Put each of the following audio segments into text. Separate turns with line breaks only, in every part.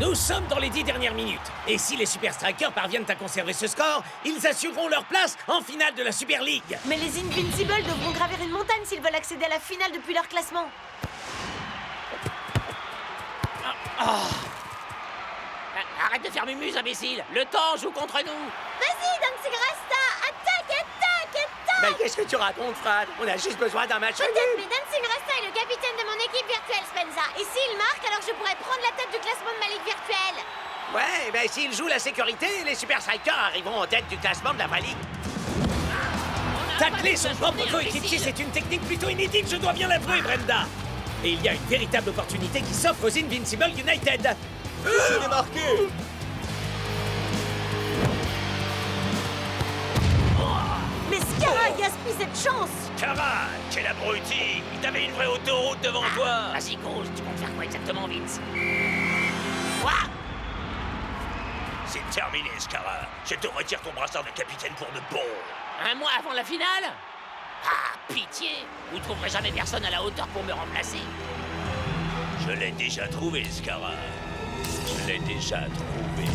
Nous sommes dans les 10 dernières minutes. Et si les Super Strikers parviennent à conserver ce score, ils assureront leur place en finale de la Super League.
Mais les Invincibles devront gravir une montagne s'ils veulent accéder à la finale depuis leur classement.
Arrête de faire mumuse, imbécile. Le temps joue contre nous.
Vas-y, Dancing Rasta, attaque.
Mais qu'est-ce que tu racontes, Fred? On a juste besoin d'un match
Peut-être, mais Dancing Rasta est le capitaine de mon équipe virtuelle, Spenza. Et s'il marque, alors je pourrais prendre la tête du classement de ma ligue virtuelle.
Ouais, ben s'ils jouent la sécurité, les Super Strikers arriveront en tête du classement de la vraie ligue. Tacler son propre coéquipier, c'est une technique plutôt inédite, je dois bien l'avouer, Brenda. Et il y a une véritable opportunité qui s'offre aux Invincible United.
C'est démarqué.
Mais Scara gaspille cette chance.
Cara, quel abruti! T'avais une vraie autoroute devant toi!
Vas-y, cause, tu comptes faire quoi exactement, Vince? Quoi?
C'est terminé, Scara. Je te retire ton brassard de capitaine pour de bon.
Un mois avant la finale? Ah, pitié! Vous trouverez jamais personne à la hauteur pour me remplacer.
Je l'ai déjà trouvé, Scara. Je l'ai déjà trouvé.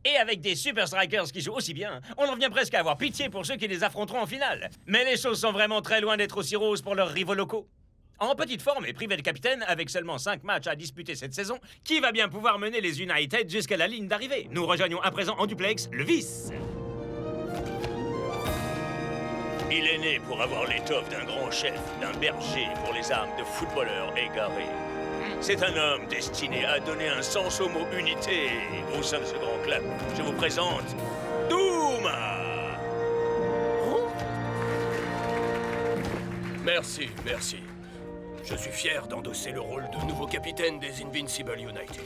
Et avec des Super Strikers qui jouent aussi bien, on en vient presque à avoir pitié pour ceux qui les affronteront en finale. Mais les choses sont vraiment très loin d'être aussi roses pour leurs rivaux locaux. En petite forme et privé de capitaine, avec seulement 5 matchs à disputer cette saison, qui va bien pouvoir mener les United jusqu'à la ligne d'arrivée? Nous rejoignons à présent en duplex le vice.
Il est né pour avoir l'étoffe d'un grand chef, d'un berger pour les âmes de footballeurs égarés. C'est un homme destiné à donner un sens au mot unité au sein de ce grand club. Je vous présente Douma.
Merci. Je suis fier d'endosser le rôle de nouveau capitaine des Invincible United.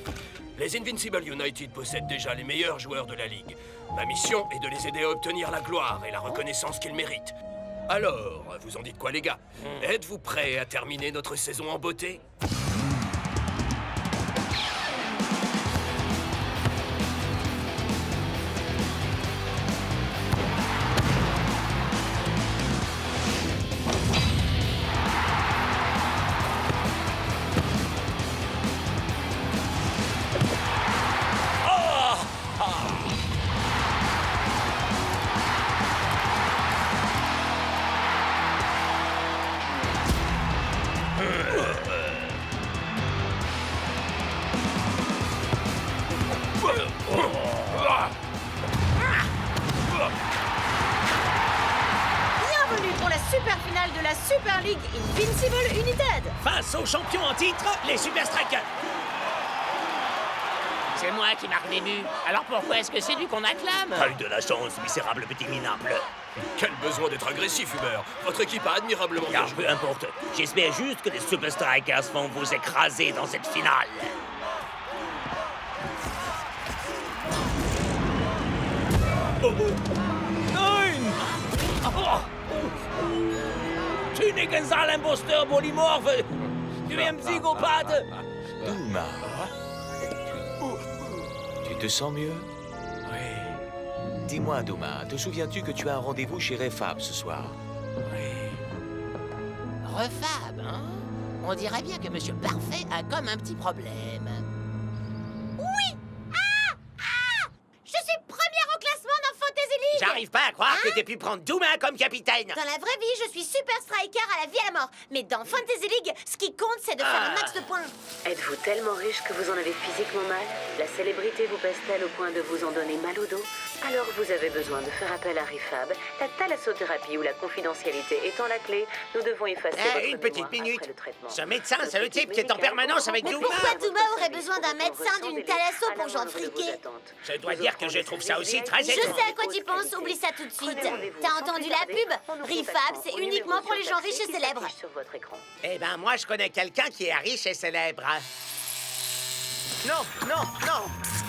Les Invincible United possèdent déjà les meilleurs joueurs de la Ligue. Ma mission est de les aider à obtenir la gloire et la reconnaissance qu'ils méritent. Alors, vous en dites quoi, les gars? Êtes-vous prêts à terminer notre saison en beauté?
Bienvenue pour la super finale de la Super League Invincible United.
Face aux champions en titre, les Super Strikers.
C'est moi qui marque les buts. Alors pourquoi est-ce que c'est lui qu'on acclame?
Pas eu de la chance, misérable petit minable.
Quel besoin d'être agressif, Hubert. Votre équipe a admirablement bien
Car
joué.
peu importe, j'espère juste que les Super Strikers vont vous écraser dans cette finale.
Nein!
Tu n'es qu'un sale imposteur polymorphe. Tu es un psychopathe.
Douma. Tu te sens mieux? Oui. Dis-moi, Douma, te souviens-tu que tu as un rendez-vous chez Refab ce soir?
Refab, hein? On dirait bien que Monsieur Parfait a comme un petit problème.
Je suis première au classement dans Fantasy League.
J'arrive pas à croire que t'aies pu prendre Douma comme capitaine.
Dans la vraie vie, je suis super striker à la vie à la mort. Mais dans Fantasy League, ce qui compte, c'est de faire un max de points.
Êtes-vous tellement riche que vous en avez physiquement mal? La célébrité vous pèse-t-elle au point de vous en donner mal au dos? Alors vous avez besoin de faire appel à Refab. La thalassothérapie ou la confidentialité étant la clé, nous devons effacer votre
Une petite
mémoire
minute.
après le traitement.
Ce médecin, c'est le type qui est en permanence avec
Mais
Douma.
pourquoi Douma aurait besoin d'un médecin, d'une thalasso pour Jean Friquet?
Je dois dire que je trouve ça aussi très
Je
étrange.
sais à quoi tu penses, oublie ça tout de suite. T'as entendu la pub? Refab, c'est uniquement pour les gens riches et célèbres.
Sur votre écran.
Eh ben, moi, je connais quelqu'un qui est riche et célèbre.
Non,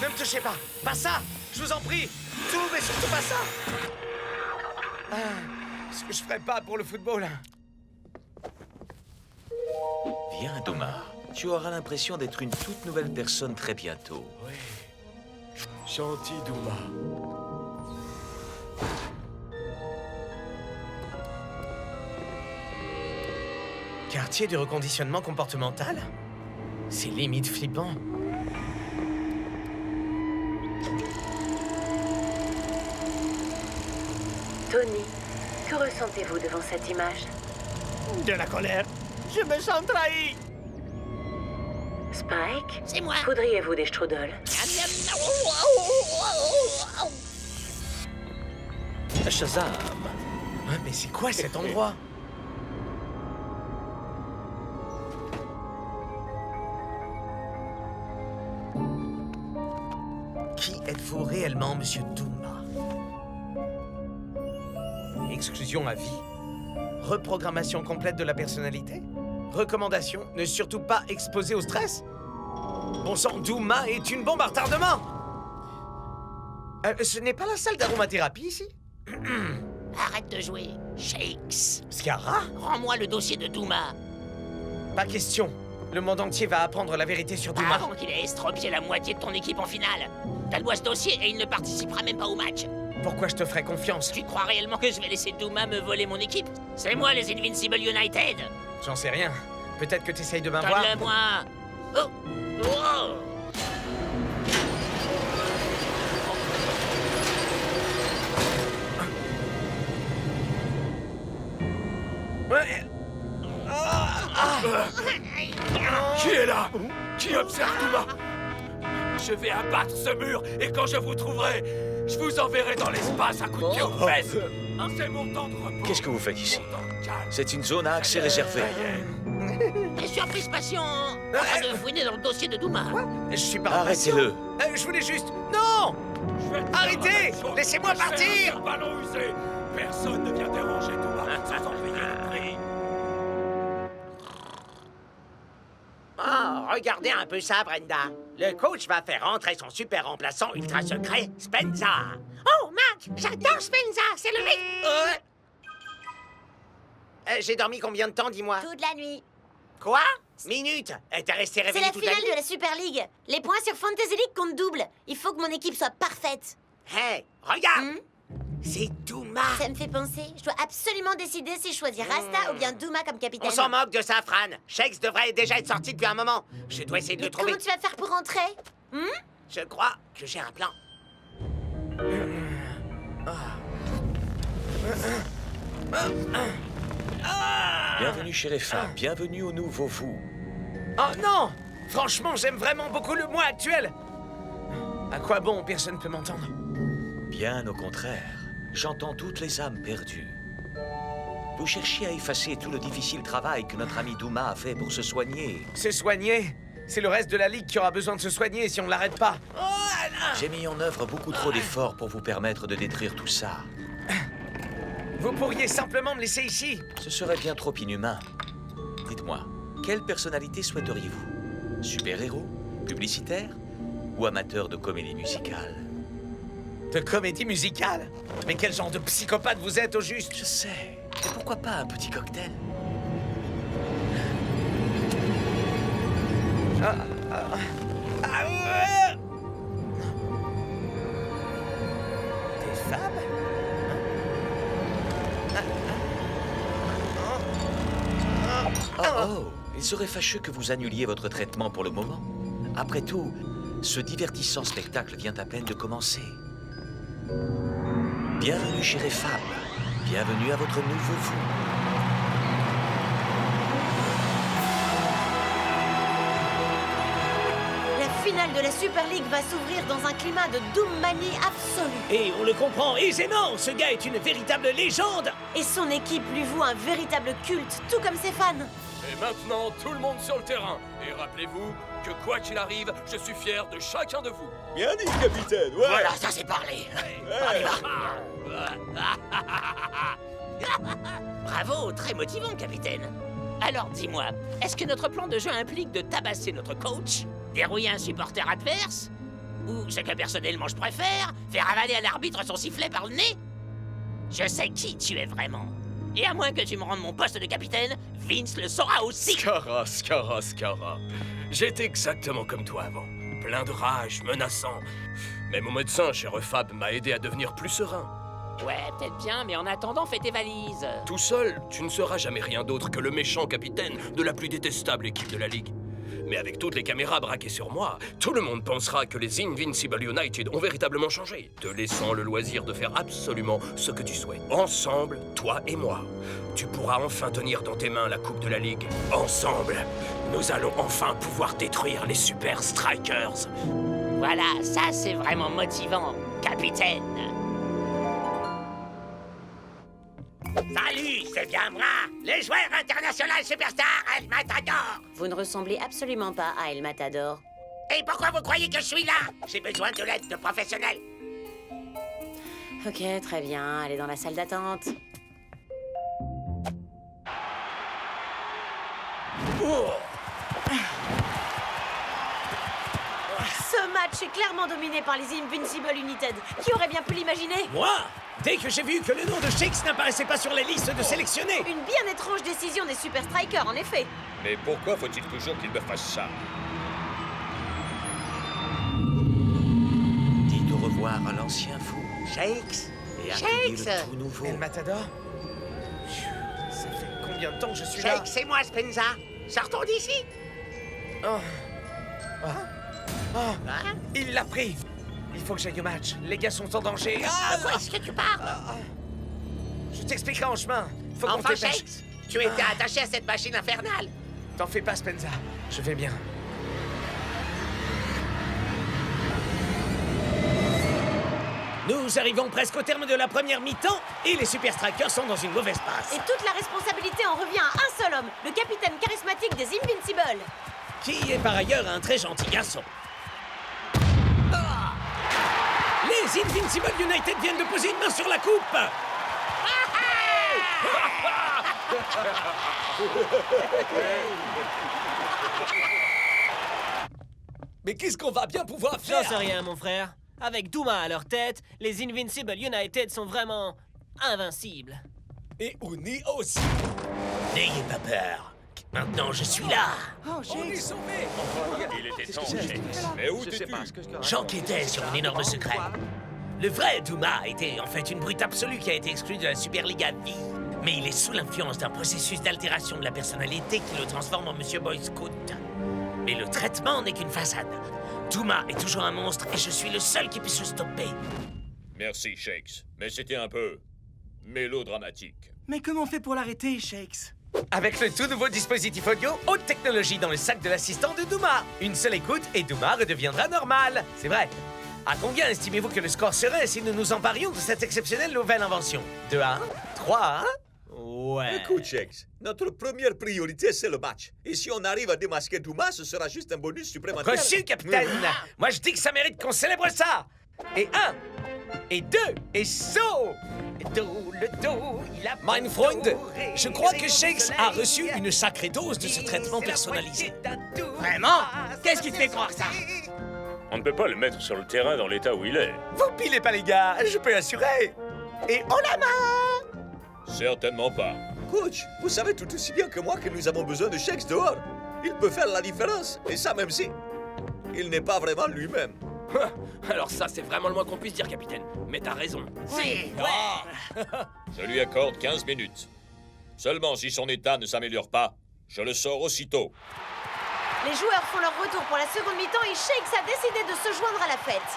ne me touchez pas. Pas ça, je vous en prie. Tout, mais surtout pas ça. Ce que je ferais pas pour le football.
Viens, Douma. Tu auras l'impression d'être une toute nouvelle personne très bientôt.
Gentil Douma.
Quartier de reconditionnement comportemental? C'est limite flippant.
Tony, que ressentez-vous devant cette image?
De la colère. Je me sens trahi.
Spike,
C'est moi.
voudriez-vous des strudels?
Shazam!
Ouais, mais c'est quoi cet endroit? Qui êtes-vous réellement, Monsieur Douma? Exclusion à vie? Reprogrammation complète de la personnalité? Recommandation, ne surtout pas exposer au stress? Bon sang, Douma est une bombe à retardement! Ce n'est pas la salle d'aromathérapie, ici?
Arrête de jouer. Shakes.
Scarra?
Rends-moi le dossier de Douma.
Pas question. Le monde entier va apprendre la vérité sur Douma.
Avant qu'il ait estropié la moitié de ton équipe en finale. Donne-moi ce dossier et il ne participera même pas au match.
Pourquoi je te ferais confiance?
Tu crois réellement que je vais laisser Douma me voler mon équipe? C'est moi les Invincible United.
J'en sais rien. Peut-être que t'essayes de m'avoir.
Donne-le-moi. Oh. Oh.
Ouais.
Qui est là? Qui observe Douma? Je vais abattre ce mur et quand je vous trouverai, je vous enverrai dans l'espace à coups de pied aux fesses. C'est mon temps de repos.
Qu'est-ce que vous faites ici?
Mon temps de calme.
C'est une zone à accès réservée.
Les surprises patient en train de fouiner dans le dossier de Douma.
Je suis pas
Arrêtez-le.
patient. Je voulais juste. Non!
Je vais te
Arrêtez!
dire la même chose.
Laissez-moi
Je vais
partir!
lancer un ballon usé. Personne ne vient déranger Douma sans en payer le prix.
Oh, regardez un peu ça, Brenda. Le coach va faire rentrer son super remplaçant ultra secret, Spenza.
Oh, Marc, j'adore Spenza, c'est le mec...
J'ai dormi combien de temps, dis-moi?
Toute la nuit.
Quoi? Minute? T'es resté
C'est
réveillé
la
toute la
finale
nuit?
de la Super League. Les points sur Fantasy League comptent double. Il faut que mon équipe soit parfaite.
Hé, regarde!
Hmm?
C'est Douma!
Ça me fait penser, je dois absolument décider si je choisis Rasta ou bien Douma comme capitaine.
On s'en moque de ça, Fran. Shakes devrait déjà être sorti depuis un moment. Je dois essayer de
Mais
le trouver.
comment tu vas faire pour rentrer?
Je crois que j'ai un plan.
Bienvenue chez les femmes, bienvenue au nouveau vous.
Oh non! Franchement, j'aime vraiment beaucoup le moi actuel. À quoi bon? Personne peut m'entendre.
Bien au contraire, j'entends toutes les âmes perdues. Vous cherchiez à effacer tout le difficile travail que notre ami Douma a fait pour se soigner.
Se soigner? C'est le reste de la ligue qui aura besoin de se soigner si on ne l'arrête pas.
J'ai mis en œuvre beaucoup trop d'efforts pour vous permettre de détruire tout ça.
Vous pourriez simplement me laisser ici.
Ce serait bien trop inhumain. Dites-moi, quelle personnalité souhaiteriez-vous? Super-héros? Publicitaire? Ou amateur de comédie musicale?
De comédie musicale? Mais quel genre de psychopathe vous êtes au juste?
Je sais. Mais pourquoi pas un petit cocktail?
Des femmes?
Oh oh! Il serait fâcheux que vous annuliez votre traitement pour le moment. Après tout, ce divertissant spectacle vient à peine de commencer. Bienvenue chez les femmes. Bienvenue à votre nouveau vous.
La finale de la Super League va s'ouvrir dans un climat de Doommanie absolue.
Et on le comprend aisément, ce gars est une véritable légende.
Et son équipe lui voue un véritable culte, tout comme ses fans.
Et maintenant, tout le monde sur le terrain. Et rappelez-vous que quoi qu'il arrive, je suis fier de chacun de vous.
Bien dit, capitaine, ouais.
Voilà, ça c'est parlé. On y va. Bravo, très motivant, capitaine. Alors dis-moi, est-ce que notre plan de jeu implique de tabasser notre coach, dérouiller un supporter adverse, ou ce que personnellement je préfère, faire avaler à l'arbitre son sifflet par le nez? Je sais qui tu es vraiment. Et à moins que tu me rendes mon poste de capitaine, Vince le saura aussi.
Scara. J'étais exactement comme toi avant. plein de rage, menaçant. Mais mon médecin, cher Refab, m'a aidé à devenir plus serein.
Ouais, peut-être bien, mais en attendant, fais tes valises.
Tout seul, tu ne seras jamais rien d'autre que le méchant capitaine de la plus détestable équipe de la Ligue. Mais avec toutes les caméras braquées sur moi, tout le monde pensera que les Invincible United ont véritablement changé, te laissant le loisir de faire absolument ce que tu souhaites. Ensemble, toi et moi, tu pourras enfin tenir dans tes mains la Coupe de la Ligue. Ensemble, nous allons enfin pouvoir détruire les Super Strikers.
Voilà, ça c'est vraiment motivant, capitaine. Salut, c'est bien moi, le joueur international superstar El Matador.
Vous ne ressemblez absolument pas à El Matador.
Et pourquoi vous croyez que je suis là? J'ai besoin de l'aide de professionnels.
Ok, très bien. Allez dans la salle d'attente.
Ce match est clairement dominé par les Invincible United. Qui aurait bien pu l'imaginer?
Moi? Dès que j'ai vu que le nom de Shakes n'apparaissait pas sur les listes de sélectionnés.
Une bien étrange décision des Super Strikers, en effet.
Mais pourquoi faut-il toujours qu'il me fasse ça?
Dites au revoir à l'ancien fou.
Shakes.
Et accueillez le tout nouveau.
El Matador? Ça fait combien de temps que je suis là?
Shakes, c'est moi, Spenza. Sortons d'ici.
Il l'a pris. Il faut que j'aille au match. Les gars sont en danger. Ah,
De quoi est-ce que tu parles?
je t'expliquerai en chemin. Faut qu'on
Enfin,
te dépêche.
Shakes, tu étais attaché à cette machine infernale.
T'en fais pas, Spenza. Je vais bien. Nous arrivons presque au terme de la première mi-temps et les Super Strikers sont dans une mauvaise passe.
Et toute la responsabilité en revient à un seul homme, le capitaine charismatique des Invincible.
Qui est par ailleurs un très gentil garçon. Les Invincible United viennent de poser une main sur la coupe. Mais qu'est-ce qu'on va bien pouvoir faire?
J'en sais rien, mon frère. Avec Douma à leur tête, les Invincible United sont vraiment invincibles.
Et on est aussi.
N'ayez pas peur. Maintenant, je suis là.
On est sauvés.
Il était temps, Shakes. Mais où t'es-tu?
J'enquêtais sur un énorme secret. Le vrai Douma était en fait une brute absolue qui a été exclue de la Super League à vie. Mais il est sous l'influence d'un processus d'altération de la personnalité qui le transforme en Monsieur Boy Scout. Mais le traitement n'est qu'une façade. Douma est toujours un monstre et je suis le seul qui puisse le stopper.
Merci, Shakes. Mais c'était un peu mélodramatique.
Mais comment on fait pour l'arrêter, Shakes?
Avec le tout nouveau dispositif audio, haute technologie dans le sac de l'assistant de Douma. Une seule écoute et Douma redeviendra normal. C'est vrai. À combien estimez-vous que le score serait si nous nous emparions de cette exceptionnelle nouvelle invention? 2 à 1? 3 à 1?
Ouais.
Écoute, Shakes, notre première priorité, c'est le match. Et si on arrive à démasquer Douma, ce sera juste un bonus supplémentaire.
Reçu, capitaine. Moi, je dis que ça mérite qu'on célèbre ça. Et 1, et 2, et saut. Le dos, il a... Mein Freund, je crois que Shakes a reçu une sacrée dose de ce traitement personnalisé.
Vraiment? Qu'est-ce qui te fait croire ça?
On ne peut pas le mettre sur le terrain dans l'état où il est.
Vous pilez pas, les gars, je peux assurer. Et on la main.
Certainement pas.
Coach, vous savez tout aussi bien que moi que nous avons besoin de Shakes dehors. Il peut faire la différence, et ça même si il n'est pas vraiment lui-même.
Alors ça, c'est vraiment le moins qu'on puisse dire, capitaine. Mais t'as raison.
Oui,
Je lui accorde 15 minutes. Seulement si son état ne s'améliore pas, je le sors aussitôt.
Les joueurs font leur retour pour la seconde mi-temps et Shakes a décidé de se joindre à la fête.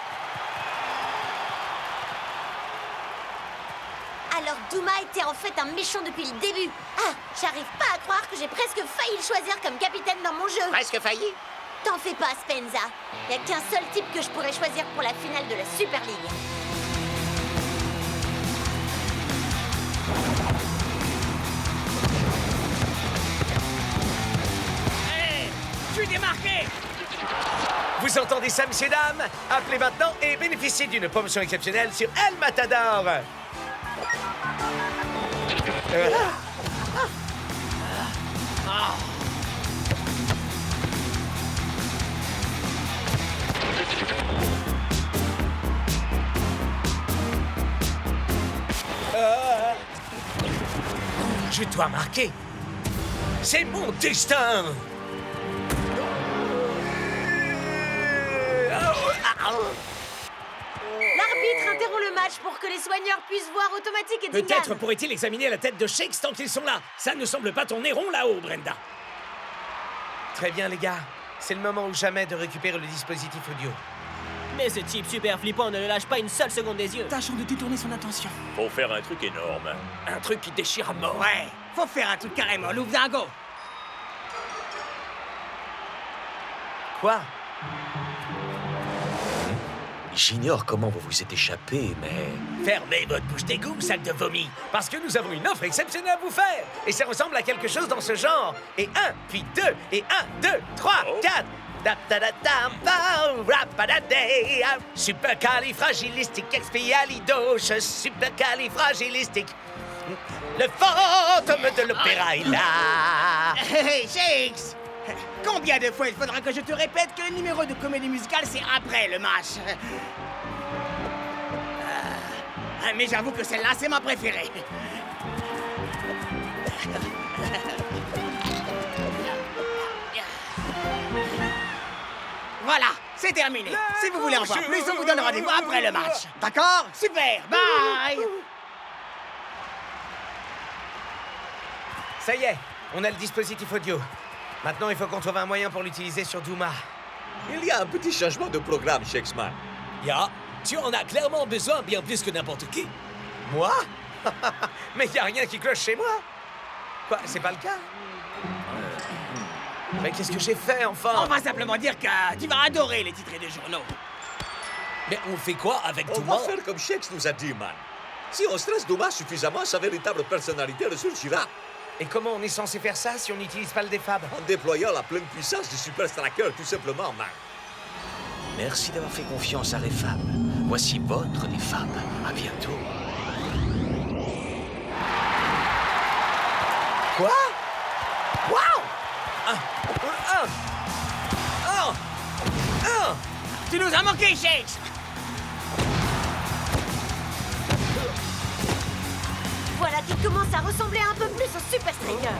Alors Douma était en fait un méchant depuis le début. Ah, j'arrive pas à croire que j'ai presque failli le choisir comme capitaine dans mon jeu.
Presque failli.
T'en fais pas, Spenza. Y a qu'un seul type que je pourrais choisir pour la finale de la Super League.
Je suis démarqué!
Vous entendez ça, messieurs, dames? Appelez maintenant et bénéficiez d'une promotion exceptionnelle sur El Matador. Je dois marquer. C'est mon destin.
L'arbitre interrompt le match pour que les soigneurs puissent voir Automatique et Dingan.
Peut-être pourrait-il examiner la tête de Shakes tant qu'ils sont là. Ça ne semble pas tourner rond là-haut, Brenda. Très bien, les gars. C'est le moment ou jamais de récupérer le dispositif audio.
Mais ce type super flippant ne le lâche pas une seule seconde des yeux.
Tâchons de détourner son attention.
Faut faire un truc énorme.
Un truc qui déchire à mort.
Ouais, faut faire un truc carrément louvre dingo.
Quoi?
J'ignore comment vous vous êtes échappé, mais...
Fermez votre bouche d'égout, sac de vomi. Parce que nous avons une offre exceptionnelle à vous faire. Et ça ressemble à quelque chose dans ce genre. Et 1, puis 2, et 1, 2, 3, 4... Supercalifragilistique-expialidocious, supercalifragilistique. Le fantôme de l'opéra est là.
Hey, Shakes! Combien de fois il faudra que je te répète que le numéro de comédie musicale, c'est après le match? Mais j'avoue que celle-là, c'est ma préférée. Voilà, c'est terminé. Si vous voulez en voir plus, on vous donne rendez-vous après le match. D'accord? Super, bye!
Ça y est, on a le dispositif audio. Maintenant, il faut qu'on trouve un moyen pour l'utiliser sur Douma.
Il y a un petit changement de programme, Shakesman.
Ya, tu en as clairement besoin bien plus que n'importe qui. Moi? Mais y a rien qui cloche chez moi. Quoi, c'est pas le cas? Mais qu'est-ce que j'ai fait, enfin?
On va simplement dire que tu vas adorer les titrés des journaux.
Mais on fait quoi avec
On
Douma?
va faire comme Shakes nous a dit, man. Si on stresse Douma suffisamment, sa véritable personnalité ressurgira.
Et comment on est censé faire ça si on n'utilise pas le défab?
En déployant la pleine puissance du Super Striker, tout simplement, man.
Merci d'avoir fait confiance à Refab. Voici votre Refab. À bientôt.
Quoi? Wow!
Tu nous as manqué, Shakes!
Voilà qui commence à ressembler un peu plus au Super Striker.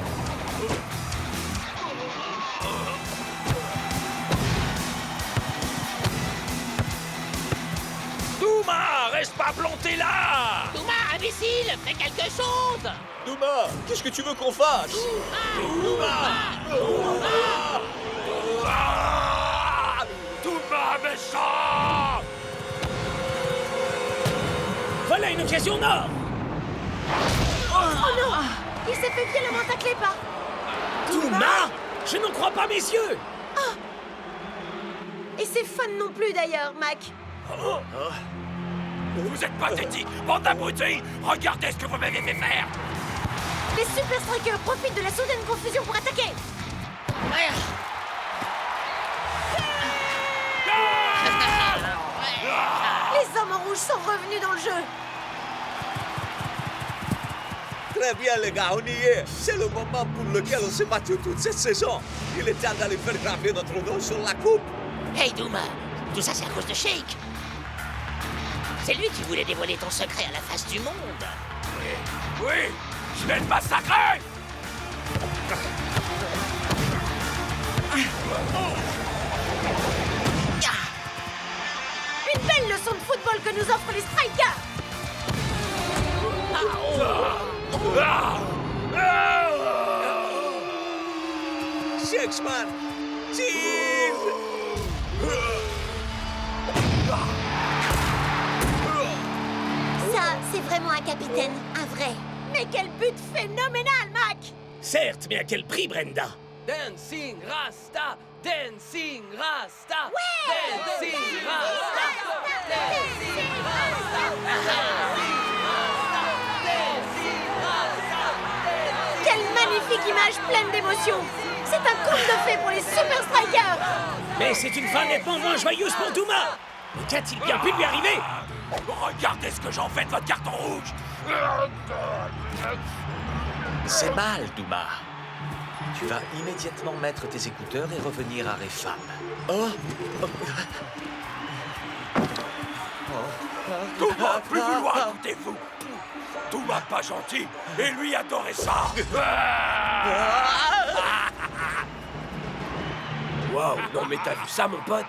Douma, reste pas planté là!
Douma, imbécile, fais quelque chose!
Douma, qu'est-ce que tu veux qu'on fasse?
Douma méchant!
Voilà une occasion en or!
Oh non! Il s'est fait violemment tacler par...
Douma? Je n'en crois pas mes yeux!
Et c'est fun non plus d'ailleurs, Mac.
Vous êtes pathétique, bande d'abrutis! Regardez ce que vous m'avez fait faire!
Les Super Strikers profitent de la soudaine confusion pour attaquer. Les hommes en rouge sont revenus dans le jeu.
Très bien, les gars, on y est. C'est le moment pour lequel on s'est battu toute cette saison. Il est temps d'aller faire graver notre nom sur la coupe.
Hey Douma, tout ça c'est à cause de Shake. C'est lui qui voulait dévoiler ton secret à la face du monde.
Oui, je vais le massacrer!
Une belle leçon de football que nous offrent les Strikers.
Shakesman, tease!
Ça, c'est vraiment un capitaine, un vrai. Mais quel but phénoménal, Mac!
Certes, mais à quel prix, Brenda?
Dancing Rasta! Dancing Rasta!
Ouais!
Dancing Rasta! Dancing Rasta!
Quelle magnifique image pleine d'émotion! C'est un conte de fées pour les Super Strikers!
Mais c'est une fin nettement moins joyeuse pour Douma! Mais qu'a-t-il bien pu lui arriver?
Regardez ce que j'en fais de votre carton rouge!
C'est mal, Douma. Tu vas immédiatement mettre tes écouteurs et revenir à Refab.
Douma, plus vouloir, écoutez-vous! Douma pas gentil, et lui adorait ça!
Wow, non mais t'as vu ça, mon pote?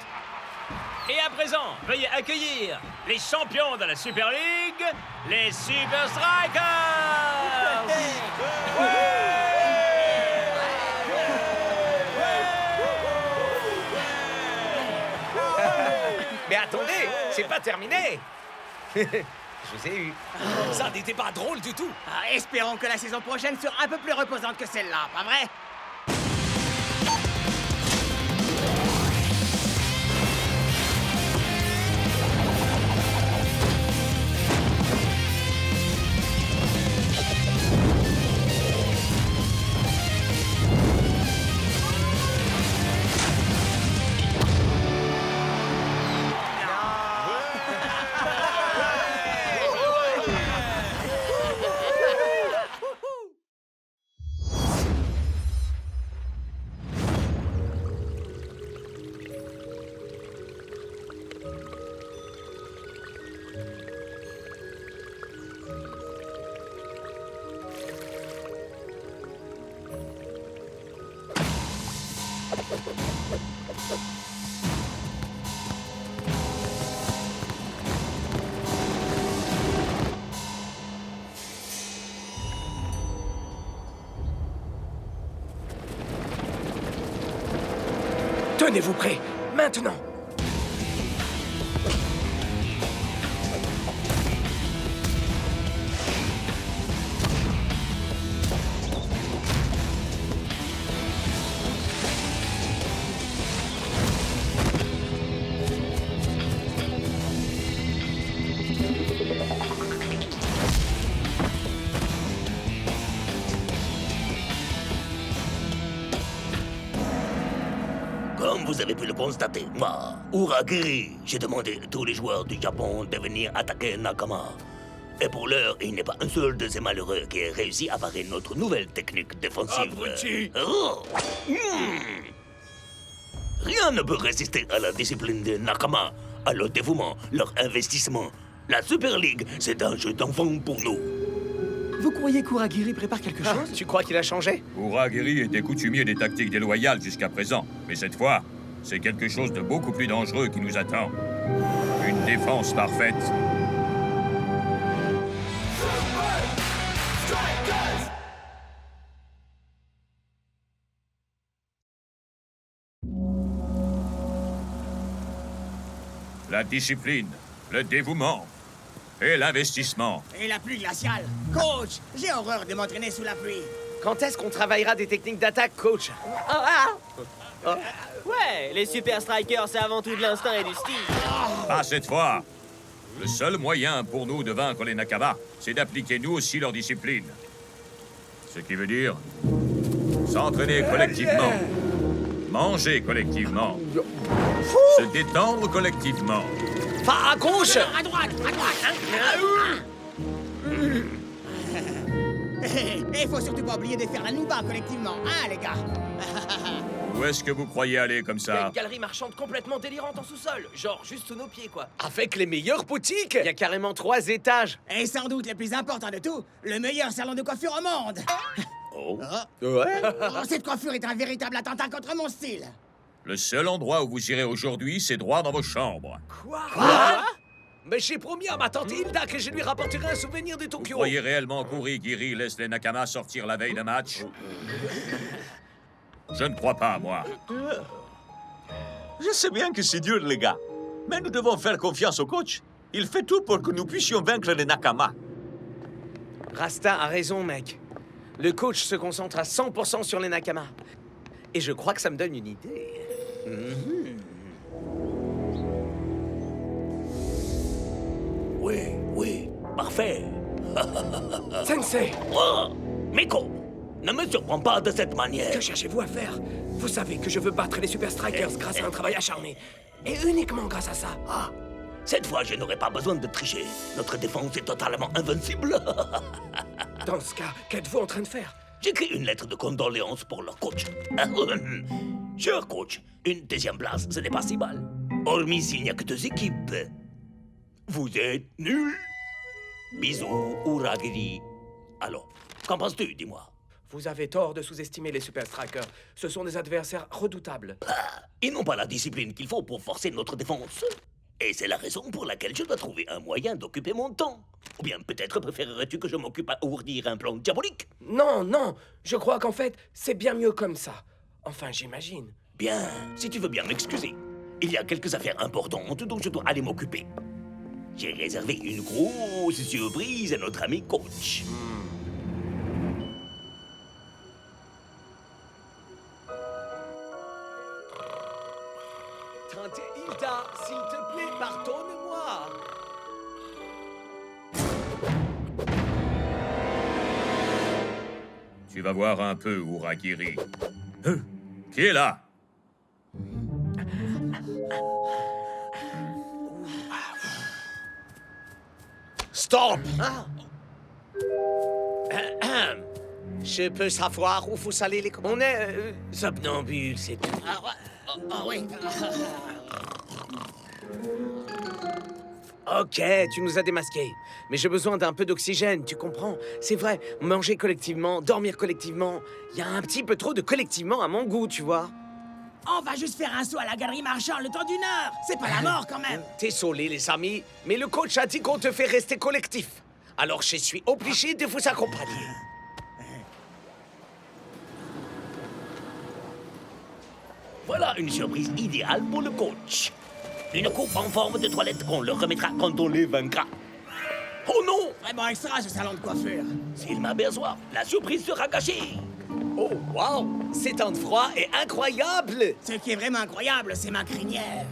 Et à présent, veuillez accueillir les champions de la Super League, les Super Strikers.
Mais attendez, c'est pas terminé. Je vous ai eu.
Ça n'était pas drôle du tout.
Ah, espérons que la saison prochaine sera un peu plus reposante que celle-là, pas vrai?
Tenez-vous prêts, maintenant.
Comme vous avez pu le constater, moi, Uragiri, j'ai demandé à tous les joueurs du Japon de venir attaquer Nakama. Et pour l'heure, il n'est pas un seul de ces malheureux qui ait réussi à parer notre nouvelle technique défensive.
Abruti.
Oh. Rien ne peut résister à la discipline de Nakama, à leur dévouement, leur investissement. La Super League, c'est un jeu d'enfant pour nous.
Vous croyez qu'Uragiri prépare quelque chose?
Tu crois qu'il a changé?
Uragiri était coutumier des tactiques déloyales jusqu'à présent. Mais cette fois, c'est quelque chose de beaucoup plus dangereux qui nous attend. Une défense parfaite. La discipline, le dévouement et l'investissement.
Et la pluie glaciale. Coach, j'ai horreur de m'entraîner sous la pluie.
Quand est-ce qu'on travaillera des techniques d'attaque, coach?
Ouais, les Super Strikers, c'est avant tout de l'instinct et du style.
Pas cette fois. Le seul moyen pour nous de vaincre les Nakama, c'est d'appliquer nous aussi leur discipline. Ce qui veut dire s'entraîner collectivement, manger collectivement, se détendre collectivement.
Pas à gauche!
À droite, hein? Et faut surtout pas oublier de faire la nouba collectivement, hein, les gars?
Où est-ce que vous croyez aller comme
Il y a
ça?
une galerie marchande complètement délirante en sous-sol, genre juste sous nos pieds, quoi.
Avec les meilleures boutiques! Il y a carrément 3 étages.
Et sans doute le plus important de tout, le meilleur salon de coiffure au monde.
Oh.
Ouais?
Oh, cette coiffure est un véritable attentat contre mon style.
Le seul endroit où vous irez aujourd'hui, c'est droit dans vos chambres.
Quoi? Mais j'ai promis à ma tante Hilda que je lui rapporterai un souvenir de
Vous
Tokyo.
croyez réellement qu'Uragiri laisse les Nakama sortir la veille d'un match? Je ne crois pas, moi.
Je sais bien que c'est dur, les gars. Mais nous devons faire confiance au coach. Il fait tout pour que nous puissions vaincre les Nakama.
Rasta a raison, mec. Le coach se concentre à 100% sur les Nakama. Et je crois que ça me donne une idée.
Oui, parfait.
Sensei,
Oh, Miko, ne me surprends pas de cette manière.
que cherchez-vous à faire? Vous savez que je veux battre les Super Strikers grâce à un travail acharné. Et uniquement grâce à ça.
Ah, cette fois, je n'aurai pas besoin de tricher. Notre défense est totalement invincible.
Dans ce cas, qu'êtes-vous en train de faire?
J'écris une lettre de condoléances pour leur coach. Cher coach, une deuxième place, ce n'est pas si mal. Hormis s'il n'y a que 2 équipes. Vous êtes nuls. Bisous, Uragiri. Alors, qu'en penses-tu, dis-moi?
Vous avez tort de sous-estimer les Super Strikers. Ce sont des adversaires redoutables.
Ils n'ont pas la discipline qu'il faut pour forcer notre défense. Et c'est la raison pour laquelle je dois trouver un moyen d'occuper mon temps. Ou bien peut-être préférerais-tu que je m'occupe à ourdir un plan diabolique?
Non, non, je crois qu'en fait, c'est bien mieux comme ça. Enfin, j'imagine.
Bien, si tu veux bien m'excuser. Il y a quelques affaires importantes dont je dois aller m'occuper. J'ai réservé une grosse surprise à notre ami coach.
Tante Hilda, s'il te plaît, pardonne-moi.
Tu vas voir un peu, Uragiri. Qui est là?
Stop! Je peux savoir où vous allez les commandes?
On est somnambule, c'est tout.
Oui.
Ok, tu nous as démasqués. Mais j'ai besoin d'un peu d'oxygène, tu comprends? C'est vrai, manger collectivement, dormir collectivement. Il y a un petit peu trop de collectivement à mon goût, tu vois.
On va juste faire un saut à la galerie marchande le temps d'une heure. C'est pas la mort, quand même.
Désolé, les amis, mais le coach a dit qu'on te fait rester collectif. Alors je suis obligé de vous accompagner.
Voilà une surprise idéale pour le coach. Une coupe en forme de toilette qu'on leur remettra quand on les vaincra. Oh non!
Vraiment extra, ce salon de coiffure.
S'il m'aperçoit, la surprise sera gâchée.
Oh, wow! Ces temps de froid est incroyable!
Ce qui est vraiment incroyable, c'est ma crinière.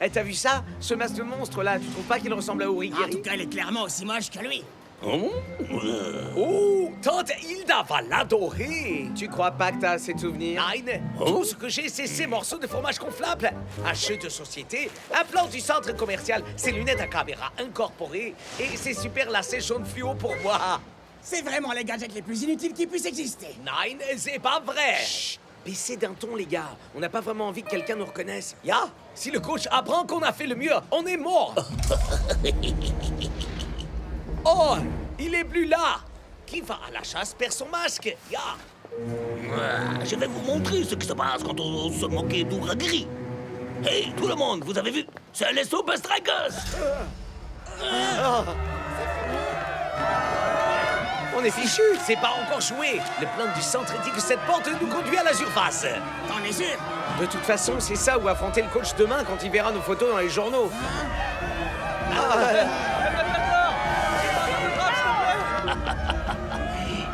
Eh, t'as vu ça? Ce masque de monstre là, tu trouves pas qu'il ressemble à
En
Urigiri?
tout cas, elle est clairement aussi moche que lui.
Oh, tante Hilda va l'adorer! Tu crois pas que t'as assez de souvenirs? Nein! Tout ce que j'ai, c'est ces morceaux de fromage gonflable, un jeu de société, un plan du centre commercial, ces lunettes à caméra incorporées et ces super lacets jaunes fluo pour moi.
C'est vraiment les gadgets les plus inutiles qui puissent exister.
Nein, c'est pas vrai! Chut! Baissez d'un ton, les gars. On n'a pas vraiment envie que quelqu'un nous reconnaisse. Ya! Si le coach apprend qu'on a fait le mieux, on est mort! Oh! Il est plus là! Qui va à la chasse perd son masque. Ya!
Je vais vous montrer ce qui se passe quand on se moquait d'Uragiri. Hey, tout le monde, vous avez vu? C'est les Super Strikers!
On est fichu, c'est pas encore joué. Le plan du centre dit que cette porte nous conduit à la surface.
T'en es sûr?
De toute façon, c'est ça où affronter le coach demain quand il verra nos photos dans les journaux.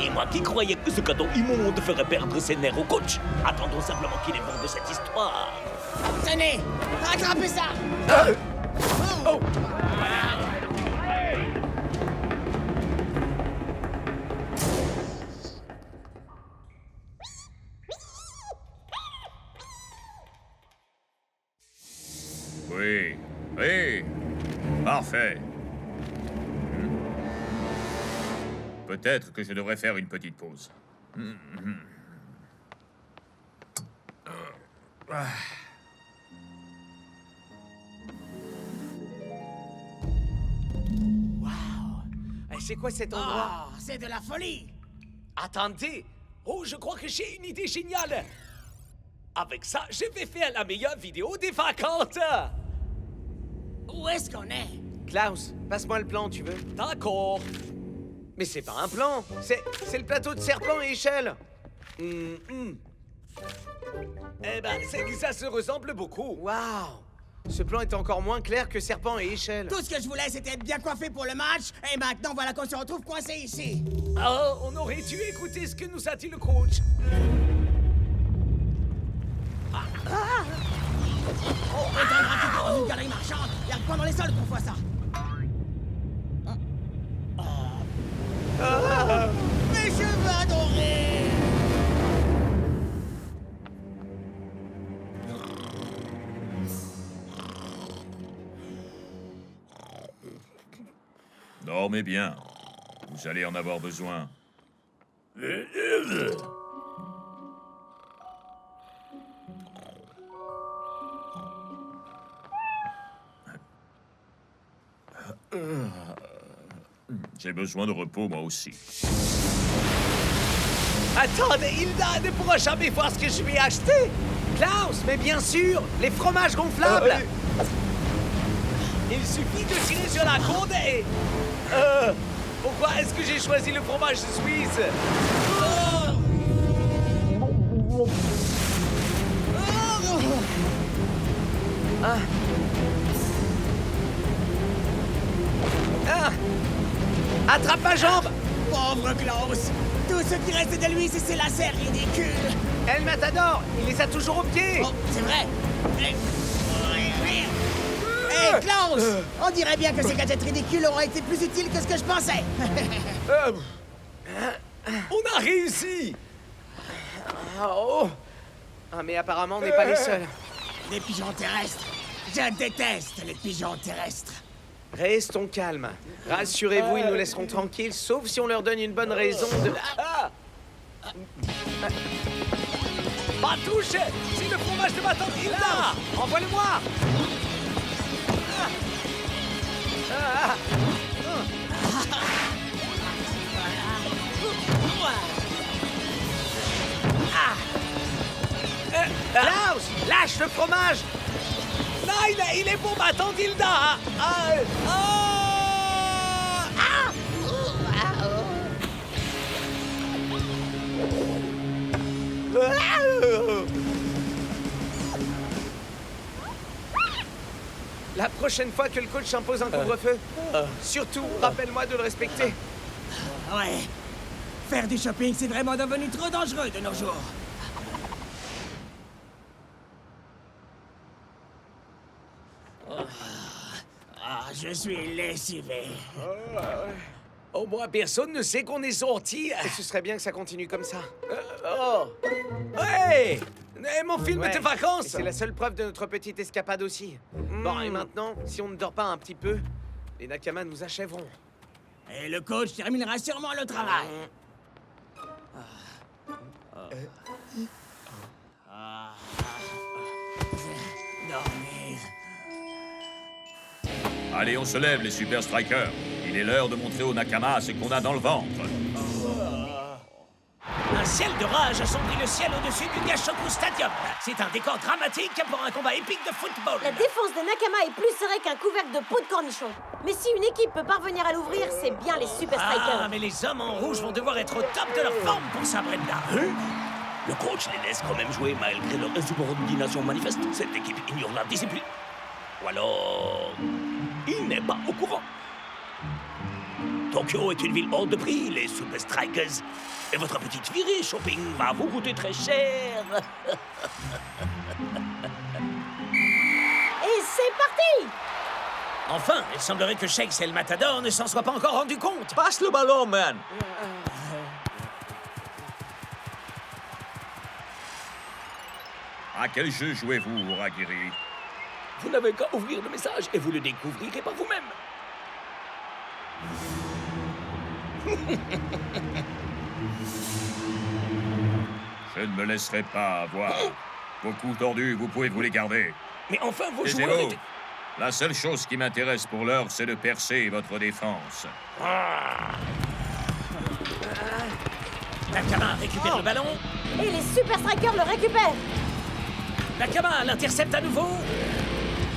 Et moi qui croyais que ce cadeau immonde ferait perdre ses nerfs au coach. Attendons simplement qu'il est bon de cette histoire.
Tenez, rattrapez ça!
Oh!
Oui, oui, parfait. Peut-être que je devrais faire une petite pause.
C'est quoi cet endroit?
Oh, c'est de la folie!
Attendez! Oh, je crois que j'ai une idée géniale! Avec ça, je vais faire la meilleure vidéo des vacances!
Où est-ce qu'on est?
Klaus, passe-moi le plan, tu veux? D'accord! Mais c'est pas un plan! C'est le plateau de serpent et échelle! Eh ben, c'est que ça se ressemble beaucoup! Waouh! Ce plan est encore moins clair que serpent et échelle.
Tout ce que je voulais, c'était être bien coiffé pour le match, et maintenant, voilà qu'on se retrouve coincé ici.
Oh, on aurait dû écouter ce que nous a dit le coach.
On est un grand tour dans une galerie marchande. Y'a que pendant les sols qu'on voit ça. Mes cheveux adorés!
Dormez bien. Vous allez en avoir besoin. J'ai besoin de repos, moi aussi.
Attendez, Hilda ne pourra jamais voir ce que je vais acheter. Klaus, mais bien sûr, les fromages gonflables. Il suffit de tirer sur la corde et... pourquoi est-ce que j'ai choisi le fromage suisse? Attrape ma jambe!
Pauvre Klaus! Tout ce qui reste de lui, c'est ses lacets ridicules!
El Matador, il les a toujours au pied!
Oh, c'est vrai! Hé, Klaus! On dirait bien que ces gadgets ridicules auraient été plus utiles que ce que je pensais!
On a réussi! Mais apparemment, on n'est pas les seuls.
Les pigeons terrestres! Je déteste les pigeons terrestres!
Restons calmes. Rassurez-vous, ils nous laisseront tranquilles, sauf si on leur donne une bonne raison de... Pas touche! C'est le fromage de ma tante Hilda! Envoie-le-moi! Klaus! Lâche le fromage! Non, il est pour ma tante Hilda! La prochaine fois que le coach impose un couvre-feu, surtout, rappelle-moi de le respecter.
Ouais. Faire du shopping, c'est vraiment devenu trop dangereux de nos jours. Je suis lessivé.
Au moins, personne ne sait qu'on est sorti. Ce serait bien que ça continue comme ça. Hey! Mon film de vacances! C'est la seule preuve de notre petite escapade aussi. Bon, et maintenant, si on ne dort pas un petit peu, les Nakamas nous achèveront.
Et le coach terminera sûrement le travail. Dormir.
Allez, on se lève, les Super Strikers. Il est l'heure de montrer aux Nakamas ce qu'on a dans le ventre.
Un ciel de rage assombrit le ciel au-dessus du Gashoku Stadium. C'est un décor dramatique pour un combat épique de football.
La défense des Nakamas est plus serrée qu'un couvercle de peau de cornichon. Mais si une équipe peut parvenir à l'ouvrir, c'est bien les Super Strikers.
Ah, mais les hommes en rouge vont devoir être au top de leur forme pour ça, Brenda.
Le coach les laisse quand même jouer malgré leur insubordination manifeste. Cette équipe ignore la discipline. Ou alors... il n'est pas au courant. Tokyo est une ville hors de prix, les Super Strikers. Et votre petite virée shopping va vous coûter très cher.
Et c'est parti!
Enfin, il semblerait que Shakes et le Matador ne s'en soient pas encore rendus compte.
Passe le ballon, man!
À quel jeu jouez-vous, Uragiri?
Vous n'avez qu'à ouvrir le message et vous le découvrirez par vous-même.
Je ne me laisserai pas avoir. Vos coups tordus, vous pouvez vous les garder.
Mais enfin, vos joueurs...
Taisez-vous. La seule chose qui m'intéresse pour l'heure, c'est de percer votre défense.
Nakama récupère le ballon.
Et les Super Strikers le récupèrent.
Nakama l'intercepte à nouveau.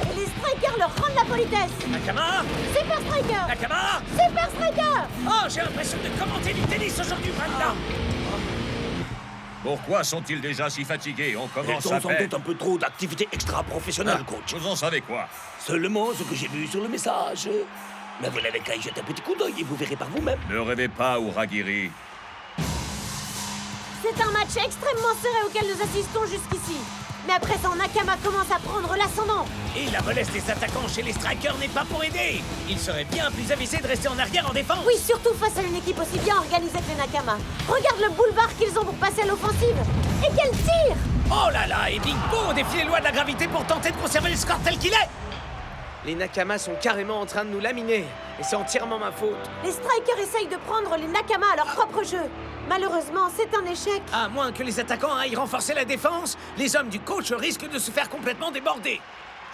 Et les Strikers leur rendent la politesse.
Nakama.
Super Striker.
Nakama.
Super Striker.
Oh, j'ai l'impression de commenter du tennis aujourd'hui, Brenda.
Pourquoi sont-ils déjà si fatigués? On commence
Ils
à
ont sans
peine.
doute un peu trop d'activités extra-professionnelles, coach.
Vous en savez quoi?
Seulement ce que j'ai vu sur le message. Mais vous n'avez qu'à y jeter un petit coup d'œil et vous verrez par vous-même.
Ne rêvez pas, Uragiri.
C'est un match extrêmement serré auquel nous assistons jusqu'ici. Mais à présent, Nakama commence à prendre l'ascendant.
Et la mollesse des attaquants chez les Strikers n'est pas pour aider. Il serait bien plus avisé de rester en arrière en défense.
Oui, surtout face à une équipe aussi bien organisée que les Nakama. Regarde le boulevard qu'ils ont pour passer à l'offensive. Et quel tir!
Oh là là, et Bingo défie les lois de la gravité pour tenter de conserver le score tel qu'il est.
Les Nakamas sont carrément en train de nous laminer. Et c'est entièrement ma faute.
Les Strikers essayent de prendre les Nakama à leur propre jeu. Malheureusement, c'est un échec.
À moins que les attaquants aillent renforcer la défense, les hommes du coach risquent de se faire complètement déborder.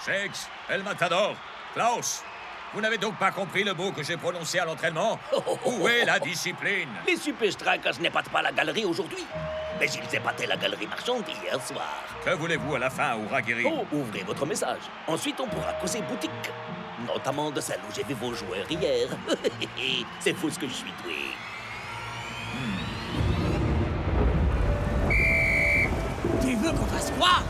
Shakes, El Matador, Klaus, Vous n'avez donc pas compris le mot que j'ai prononcé à l'entraînement? Où est la discipline?
Les Super Strikers n'épatent pas la galerie aujourd'hui, mais ils épataient la galerie marchande hier soir.
Que voulez-vous à la fin, Uragiri?
Oh, ouvrez votre message. Ensuite, on pourra causer boutique. Notamment de celle où j'ai vu vos joueurs hier. C'est fou ce que je suis doué.
Tu veux qu'on fasse quoi?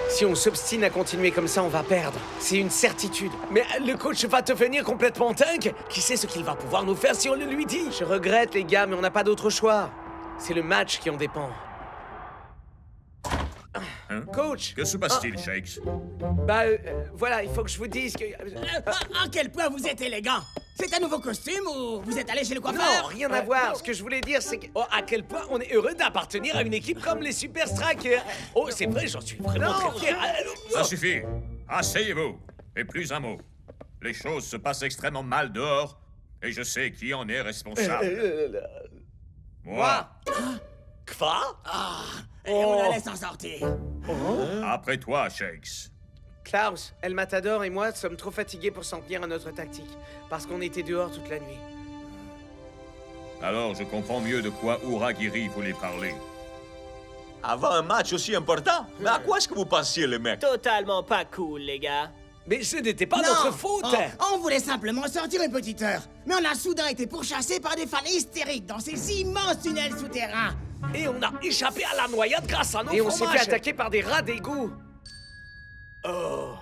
Si on s'obstine à continuer comme ça, on va perdre. C'est une certitude. Mais le coach va devenir complètement dingue. Qui sait ce qu'il va pouvoir nous faire si on le lui dit? Je regrette, les gars, mais on n'a pas d'autre choix. C'est le match qui en dépend.
Hein?
Coach!
Que se passe-t-il, Shakes?
Bah, voilà, il faut que je vous dise que...
À quel point vous êtes élégant? C'est un nouveau costume ou vous êtes allé chez le coiffeur?
Non, rien à voir. Ce que je voulais dire, c'est que... Oh, à quel point on est heureux d'appartenir à une équipe comme les Super Strikers. Oh, c'est vrai, j'en suis vraiment très fier.
Ça suffit. Asseyez-vous. Et plus un mot. Les choses se passent extrêmement mal dehors, et je sais qui en est responsable. Moi.
Quoi?
Et on la laisse en sortir.
Après toi, Shakes.
Klaus, El Matador et moi sommes trop fatigués pour s'en tenir à notre tactique, parce qu'on était dehors toute la nuit.
Alors, je comprends mieux de quoi Uragiri voulait parler.
Avant un match aussi important? Mais à quoi est-ce que vous pensiez, les mecs?
Totalement pas cool, les gars.
Mais ce n'était pas
Non,
notre faute!
on voulait simplement sortir une petite heure. Mais on a soudain été pourchassés par des fans hystériques dans ces immenses tunnels souterrains.
Et on a échappé à la noyade grâce à nos
Et on s'est fait
fromages.
attaquer par des rats d'égout. Oh,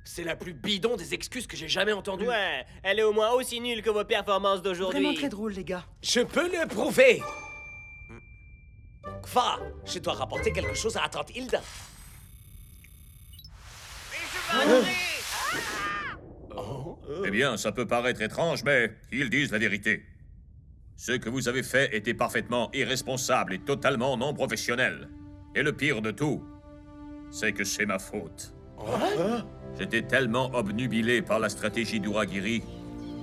c'est la plus bidon des excuses que j'ai jamais entendues.
Ouais, elle est au moins aussi nulle que vos performances d'aujourd'hui.
Vraiment très drôle, les gars.
Je peux le prouver! Kva, je dois rapporter quelque chose à la tante Hilda.
Eh bien, ça peut paraître étrange, mais ils disent la vérité. Ce que vous avez fait était parfaitement irresponsable et totalement non professionnel. Et le pire de tout, c'est que c'est ma faute. J'étais tellement obnubilé par la stratégie d'Uragiri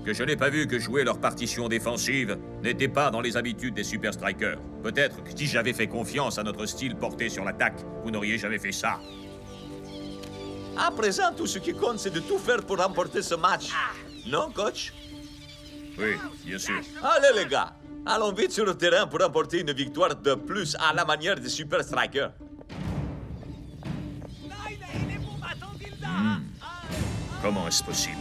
que je n'ai pas vu que jouer leur partition défensive n'était pas dans les habitudes des Super Strikers. Peut-être que si j'avais fait confiance à notre style porté sur l'attaque, vous n'auriez jamais fait ça.
À présent, tout ce qui compte, c'est de tout faire pour remporter ce match. Non, coach?
Oui, bien sûr.
Allez, les gars, allons vite sur le terrain pour remporter une victoire de plus à la manière des Super Strikers.
Comment est-ce possible?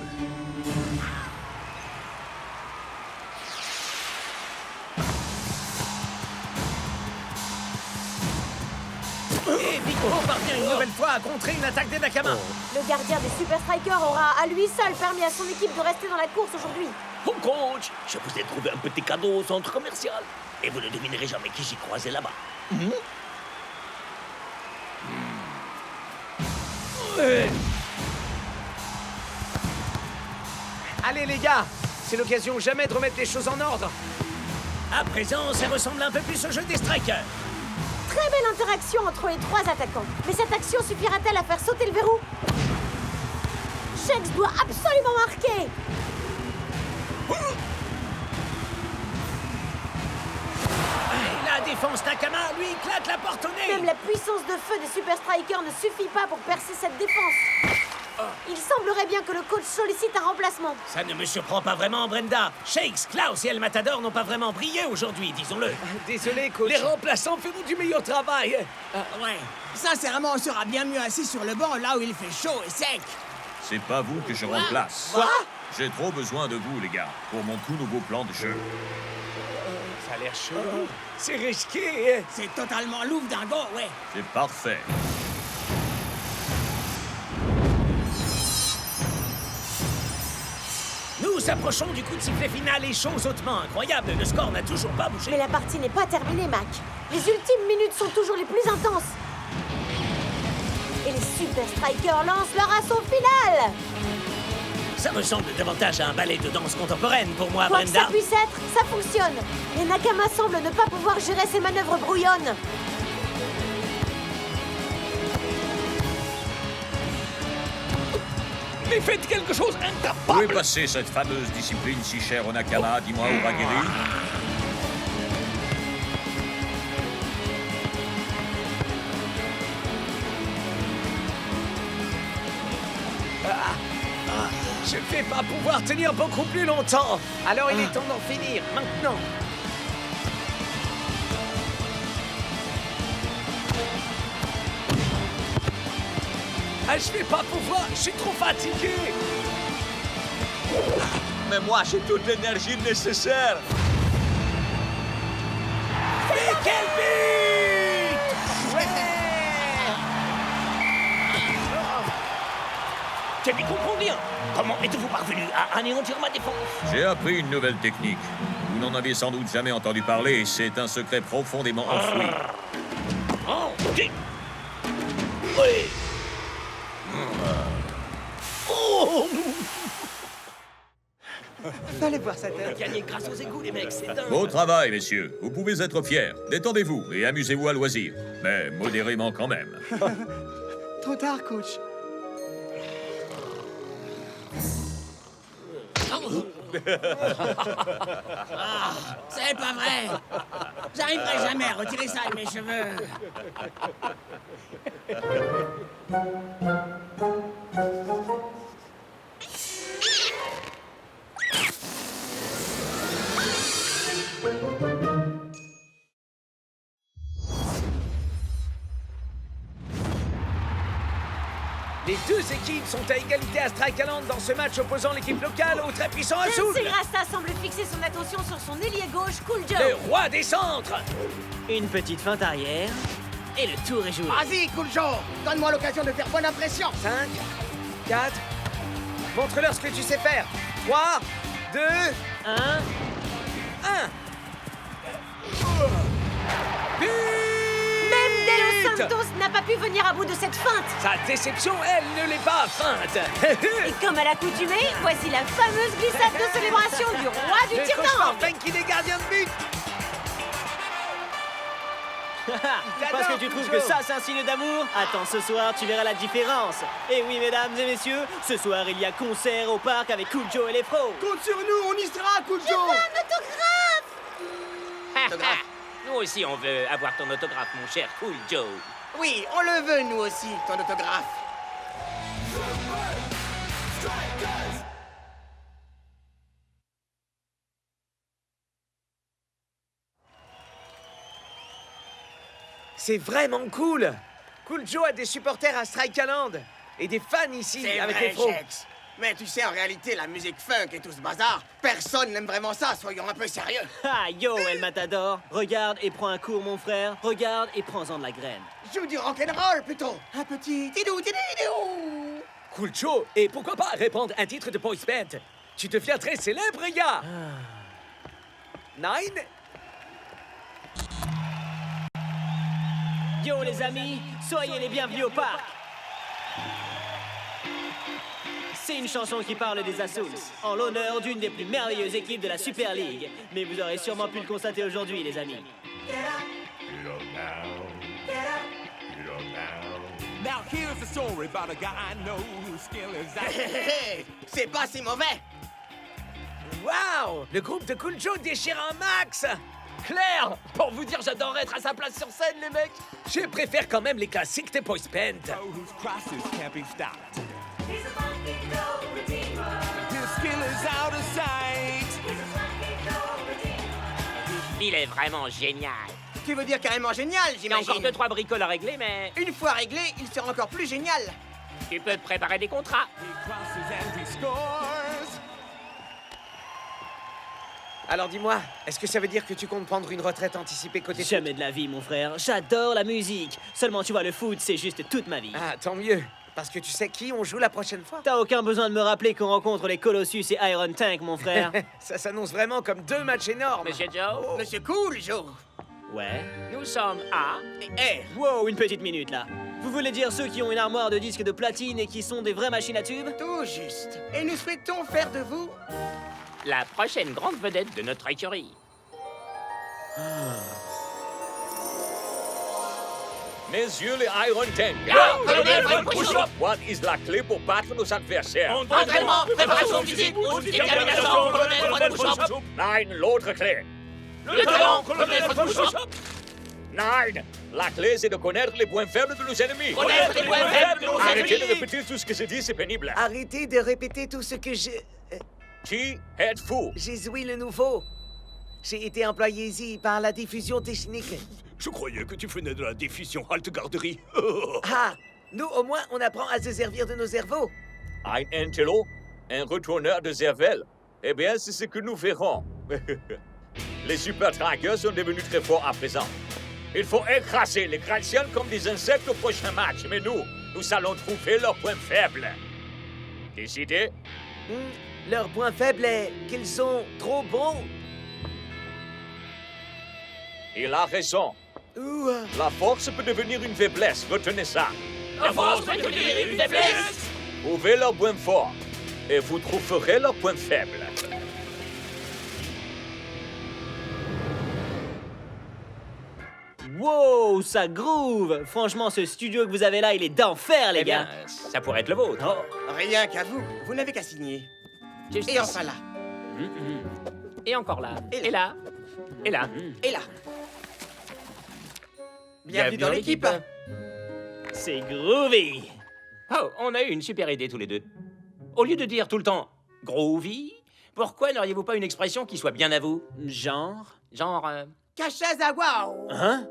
Et Nico parvient une nouvelle fois à contrer une attaque des Nakama.
Le gardien des Super Strikers aura à lui seul permis à son équipe de rester dans la course aujourd'hui.
Oh coach, je vous ai trouvé un petit cadeau au centre commercial. Et vous ne devinerez jamais qui j'ai croisé là-bas.
Allez, les gars, c'est l'occasion jamais de remettre les choses en ordre.
À présent, ça ressemble un peu plus au jeu des Strikers.
Très belle interaction entre les trois attaquants. Mais cette action suffira-t-elle à faire sauter le verrou? Shakes doit absolument marquer.
La défense Nakama, lui, claque la porte au nez.
Même la puissance de feu des Super Strikers ne suffit pas pour percer cette défense. Il semblerait bien que le coach sollicite un remplacement.
Ça ne me surprend pas vraiment, Brenda. Shakes, Klaus et El Matador n'ont pas vraiment brillé aujourd'hui, disons-le.
Désolé, coach. Les remplaçants feront du meilleur travail.
Ouais. Sincèrement, on sera bien mieux assis sur le banc là où il fait chaud et sec.
C'est pas vous que je remplace.
Quoi?
J'ai trop besoin de vous, les gars, pour mon tout nouveau plan de jeu.
Ça a l'air chelou. C'est risqué.
C'est totalement louvre dingo, ouais.
C'est parfait.
Nous approchons du coup de sifflet final et chose hautement incroyable, le score n'a toujours pas bougé.
Mais la partie n'est pas terminée, Mac. Les ultimes minutes sont toujours les plus intenses. Et les Super Strikers lancent leur assaut final.
Ça ressemble davantage à un ballet de danse contemporaine pour moi,
Quoi que
Brenda.
ça puisse être, ça fonctionne. Les Nakama semblent ne pas pouvoir gérer ces manœuvres brouillonnes.
Mais faites quelque chose
Où est passée cette fameuse discipline si chère au Nakama, dis-moi, Uragiri?
Je vais pas pouvoir tenir beaucoup plus longtemps. Alors il est temps d'en finir, maintenant. Ah, je vais pas pouvoir, je suis trop fatigué.
Mais moi, j'ai toute l'énergie nécessaire.
Mais quel but!
Je n'y comprends rien. Comment êtes-vous parvenu à anéantir ma défense?
J'ai appris une nouvelle technique. Vous n'en avez sans doute jamais entendu parler, c'est un secret profondément enfoui.
Oh, ok. Oui. Oh!
Fallait voir sa tête.
Gagner grâce aux égouts, les mecs, c'est dingue.
Beau travail, messieurs. Vous pouvez être fiers. Détendez-vous et amusez-vous à loisir. Mais modérément quand même.
Trop tard, coach. C'est pas vrai. J'arriverai jamais à retirer ça de mes cheveux.
Les deux équipes sont à égalité à Strike Island dans ce match opposant l'équipe locale au très puissant Azul.
Nancy Rasta semble fixer son attention sur son ailier gauche, Cool Joe.
Le roi des centres.
Une petite feinte arrière, et le tour est joué.
Vas-y, Cool Joe. Donne-moi l'occasion de faire bonne impression.
5, 4, montre-leur ce que tu sais faire. 3, 2,
1.
1.
Même De Los Santos n'a pas pu venir à bout de cette feinte.
Sa déception, elle, ne l'est pas feinte.
Et comme à l'accoutumée, voici la fameuse glissade de célébration du roi du tir d'angle.
qui est gardien de but.
Parce que tu trouves que ça, c'est un signe d'amour? Attends, ce soir, tu verras la différence. Et oui, mesdames et messieurs, ce soir, il y a concert au parc avec Cool Joe et les pros.
Compte sur nous, on y sera, Cool Joe.
Autographe. Nous aussi, on veut avoir ton autographe, mon cher Cool Joe.
Oui, on le veut, nous aussi, ton autographe.
C'est vraiment cool. Cool Joe a des supporters à Strike Island et des fans ici
C'est
avec
vrai,
les pros.
Chex. Mais tu sais, en réalité, la musique funk et tout ce bazar, personne n'aime vraiment ça, soyons un peu sérieux.
Ah, yo, El Matador. Regarde et prends un cours, mon frère. Regarde et prends-en de la graine.
Joue du rock'n'roll, plutôt. Un petit tidou, tidou, tidou.
Cool Joe, et pourquoi pas répandre un titre de boys band? Tu deviens très célèbre, gars. Nine.
Yo, les amis, soyez les bienvenus au parc. C'est une chanson qui parle des Azuls, en l'honneur d'une des plus merveilleuses équipes de la Super League. Mais vous aurez sûrement pu le constater aujourd'hui, les amis.
Now here's a story about a guy I know whose skill is out.
C'est pas si mauvais.
Wow! Le groupe de Cool Joe déchire un max!
Claire! Pour vous dire, j'adorerais être à sa place sur scène, les mecs!
Je préfère quand même les classiques des boys band.
Whose crosses can't be stopped. His skill is out of sight.
Il est vraiment génial.
Tu veux dire carrément génial,
Il y a
j'imagine.
encore 2-3 bricoles à régler, mais
Une fois réglé, il sera encore plus génial.
tu peux te préparer des contrats.
He crosses and he scores.
Alors dis-moi, est-ce que ça veut dire que tu comptes prendre une retraite anticipée côté foot?
Jamais de la vie, mon frère. J'adore la musique. Seulement, tu vois, le foot, c'est juste toute ma vie.
Ah, tant mieux. Parce que tu sais qui on joue la prochaine fois?
T'as aucun besoin de me rappeler qu'on rencontre les Colossus et Iron Tank, mon frère.
Ça s'annonce vraiment comme 2 matchs énormes.
Monsieur Joe,
Monsieur Cool Joe.
Ouais.
nous sommes à...
Eh,
Wow, une petite minute, là. Vous voulez dire ceux qui ont une armoire de disques de platine et qui sont des vraies machines à tubes?
tout juste. Et nous souhaitons faire de vous
la prochaine grande vedette de notre écurie.
Messieurs les Iron Tank.
colonel, push-up.
What is la clé pour battre nos adversaires?
Entraînement, préparation physique, détermination, colonel, push-up.
Nine, l'autre clé.
Le talent, colonel, push-up.
Nine,
La clé, c'est de connaître les points faibles de nos ennemis.
Connaître les points faibles de nos
Arrêtez de
ennemis.
répéter tout ce que je dis, c'est pénible.
Arrêtez de répéter tout ce que je...
Qui êtes-vous?
Jésus le Nouveau. J'ai été employé ici par la diffusion technique.
Je croyais que tu venais de la diffusion halte garderie.
Ah, nous, au moins, on apprend à se servir de nos cerveaux.
Un intello? Un retourneur de cervelle? Eh bien, c'est ce que nous verrons. Les super trackers sont devenus très forts à présent. Il faut écraser les Graciens comme des insectes au prochain match. Mais nous allons trouver leurs points faibles. Décidé?
Leur point faible est qu'ils sont trop bons.
Il a raison. La force peut devenir une faiblesse. Retenez ça.
La force peut devenir une faiblesse.
Trouvez leurs points forts et vous trouverez leurs points faibles.
Wow, ça groove! Franchement, ce studio que vous avez là, il est d'enfer, les
Eh
gars!
bien, ça pourrait être le vôtre.
Oh, rien qu'à vous. Vous n'avez qu'à signer. Et enfin là.
Et encore là. Et là. Et là.
Et là. Bienvenue dans l'équipe.
C'est groovy!
Oh, on a eu une super idée tous les deux. Au lieu de dire tout le temps « groovy », pourquoi n'auriez-vous pas une expression qui soit bien à vous?
Genre?
Genre...
Kashazawao.
Hein?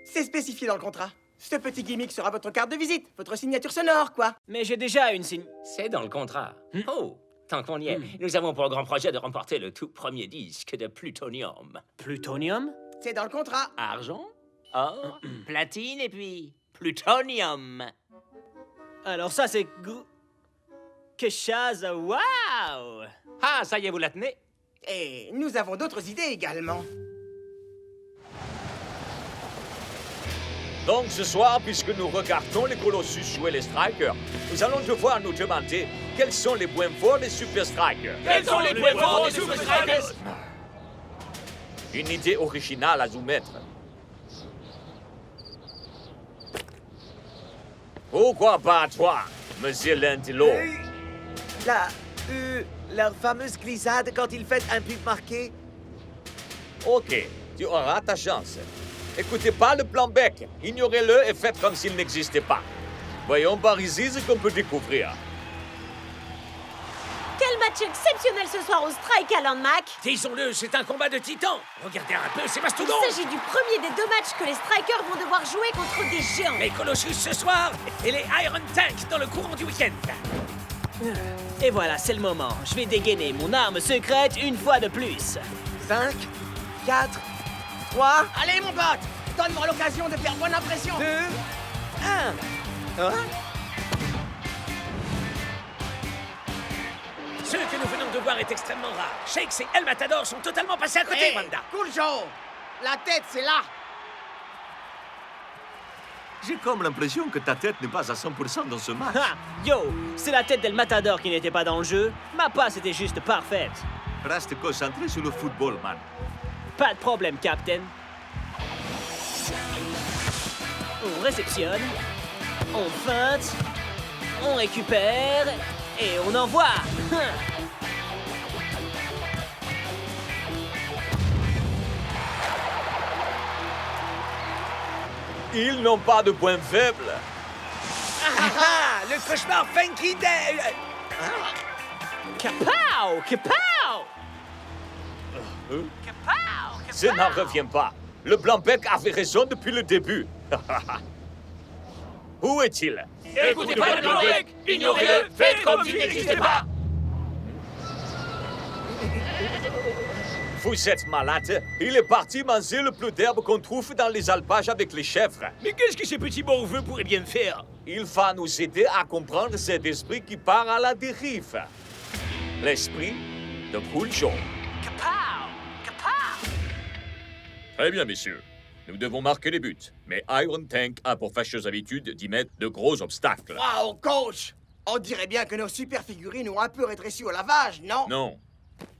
C'est spécifié dans le contrat. Ce petit gimmick sera votre carte de visite, votre signature sonore, quoi.
Mais j'ai déjà une signe...
C'est dans le contrat. Oh, tant qu'on y est, nous avons pour le grand projet de remporter le tout premier disque de Plutonium.
Plutonium?
C'est dans le contrat.
Argent, or, platine et puis Plutonium.
Alors ça, c'est... Keshaza, wow!
Ah, ça y est, vous la tenez?
Et nous avons d'autres idées également.
Donc ce soir, puisque nous regardons les Colossus jouer les Strikers, nous allons devoir nous demander quels sont les points forts des Super Strikers.
Quels sont les points forts des Super Strikers?
Une idée originale à soumettre. Pourquoi pas toi, monsieur Lantello?
Leur fameuse glissade quand ils font un but marqué.
Ok, tu auras ta chance. Écoutez pas le plan bec, ignorez-le et faites comme s'il n'existait pas. Voyons par ici ce qu'on peut découvrir.
Quel match exceptionnel ce soir au Strike à Landmac!
Disons-le, c'est un combat de titans. Regardez un peu ces mastodontes.
Il s'agit du premier des deux matchs que les Strikers vont devoir jouer contre des géants.
Les Colossus ce soir et les Iron Tank dans le courant du week-end.
Et voilà, c'est le moment. Je vais dégainer mon arme secrète une fois de plus.
5, 4, 3...
Allez, mon pote, donne-moi l'occasion de faire bonne impression.
2, 1...
Ce que nous venons de voir est extrêmement rare. Shakes et El Matador sont totalement passés à côté,
Hey,
Wanda.
Cool Joe. La tête, c'est là.
J'ai comme l'impression que ta tête n'est pas à 100% dans ce match.
Ha! Yo! C'est la tête d'El Matador qui n'était pas dans le jeu. Ma passe était juste parfaite.
Reste concentré sur le football, man.
Pas de problème, Captain. On réceptionne. On feinte. On récupère. Et on envoie.
Ils n'ont pas de points faibles.
Le cauchemar Funky Day.
Kapow! Kapow!
Je n'en reviens pas. Le Blanc-Bec avait raison depuis le début. Où est-il?
Écoutez pas le Blanc-Bec, ignorez-le, faites comme s'il n'existait pas.
Vous êtes malade. Il est parti manger le plus d'herbe qu'on trouve dans les alpages avec les chèvres.
Mais qu'est-ce que ces petits morveux pourraient bien faire?
Il va nous aider à comprendre cet esprit qui part à la dérive. L'esprit de Cool Joe.
Très bien, messieurs. Nous devons marquer les buts. Mais Iron Tank a pour fâcheuse habitude d'y mettre de gros obstacles.
Wow, coach. On dirait bien que nos super figurines ont un peu rétréci au lavage, non?
Non.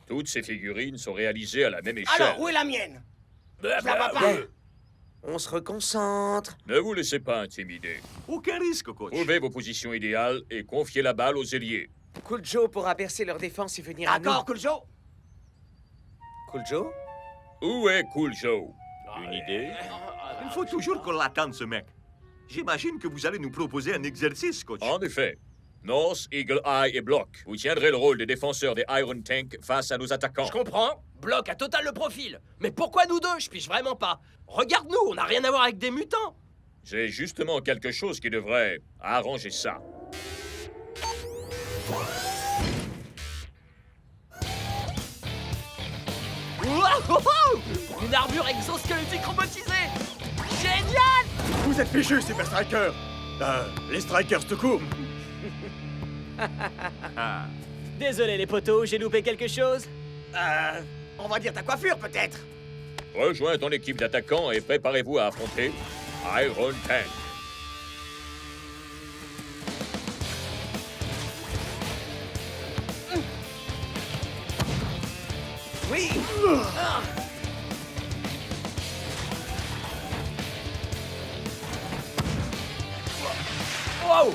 Toutes ces figurines sont réalisées à la même échelle.
Alors, où est la mienne? Je la vois pas.
On se reconcentre.
Ne vous laissez pas intimider.
Aucun risque, coach.
Trouvez vos positions idéales et confiez la balle aux ailiers.
Cool Joe pourra percer leur défense et venir à nous.
D'accord, Cool Joe.
Cool Joe?
Où est Cool Joe?
Une idée?
Il faut toujours qu'on l'attende, ce mec. J'imagine que vous allez nous proposer un exercice, coach.
En effet. North, Eagle Eye et Block. Vous tiendrez le rôle des défenseurs des Iron Tank face à nos attaquants.
Je comprends. Bloc a total le profil. Mais pourquoi nous deux? Je pige vraiment pas. Regarde-nous, on n'a rien à voir avec des mutants.
J'ai justement quelque chose qui devrait arranger ça.
Une armure exosquelettique robotisée. Génial!
Vous êtes fichus, Super Striker. Les Strikers tout court.
Désolé les potos, j'ai loupé quelque chose.
On va dire ta coiffure, peut-être.
Rejoins ton équipe d'attaquants et préparez-vous à affronter Iron Tank.
Oui!
Wow!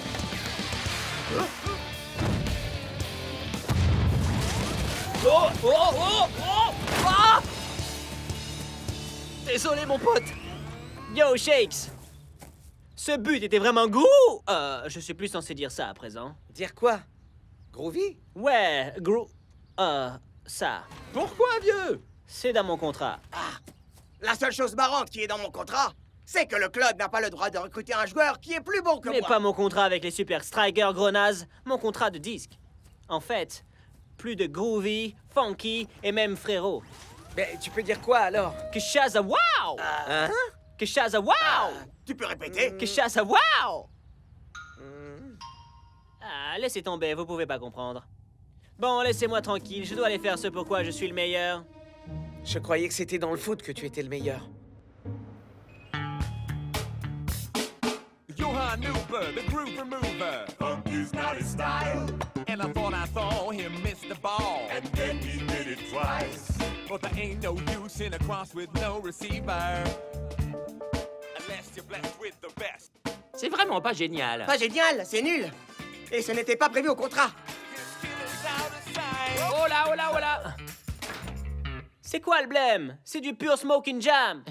Oh! Oh! Oh! Oh! Ah! Désolé, mon pote.
Yo, Shakes! Ce but était vraiment gros! Je suis plus censé dire ça à présent.
Dire quoi? Groovy?
Ouais, gros... ça.
Pourquoi, vieux?
C'est dans mon contrat.
La seule chose marrante qui est dans mon contrat, c'est que le club n'a pas le droit de recruter un joueur qui est plus bon que
Mais
moi.
pas mon contrat avec les Super Strikers, gros naze. Mon contrat de disque. En fait, plus de groovy, funky et même frérot.
Mais tu peux dire quoi alors?
Que Shaza wow!
Hein?
Que Shaza wow!
Tu peux répéter?
Que Shaza wow! Laissez tomber, vous pouvez pas comprendre. Bon, laissez-moi tranquille, je dois aller faire ce pourquoi je suis le meilleur.
Je croyais que c'était dans le foot que tu étais le meilleur.
Johan Newber, the groove remover. Funky's not his style. And I thought I saw him miss the ball. And then he did it twice. But there ain't no use in a cross with no receiver. Unless you're blessed with the best.
C'est vraiment pas génial.
Pas génial, c'est nul. Et ce n'était pas prévu au contrat.
Oh là, oh là, oh là!
C'est quoi le blême? C'est du pur smoking jam.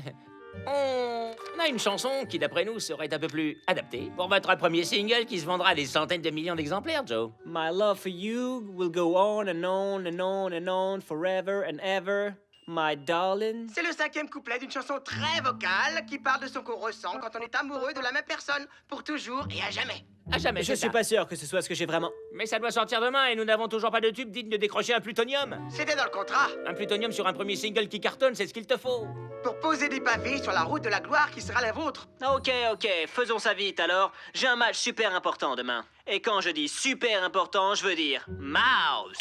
On a une chanson qui, d'après nous, serait un peu plus adaptée pour votre premier single qui se vendra à des centaines de millions d'exemplaires, Joe.
My love for you will go on and on and on and on forever and ever, my darling.
C'est le 5e couplet d'une chanson très vocale qui parle de ce qu'on ressent quand on est amoureux de la même personne pour toujours et à jamais.
À jamais,
Je
c'est
suis
ça.
pas sûr que ce soit ce que j'ai vraiment...
Mais ça doit sortir demain et nous n'avons toujours pas de tube digne de décrocher un plutonium.
C'était dans le contrat.
Un plutonium sur un premier single qui cartonne, c'est ce qu'il te faut.
Pour poser des pavés sur la route de la gloire qui sera la vôtre.
Ok, faisons ça vite alors. J'ai un match super important demain. Et quand je dis super important, je veux dire mouse.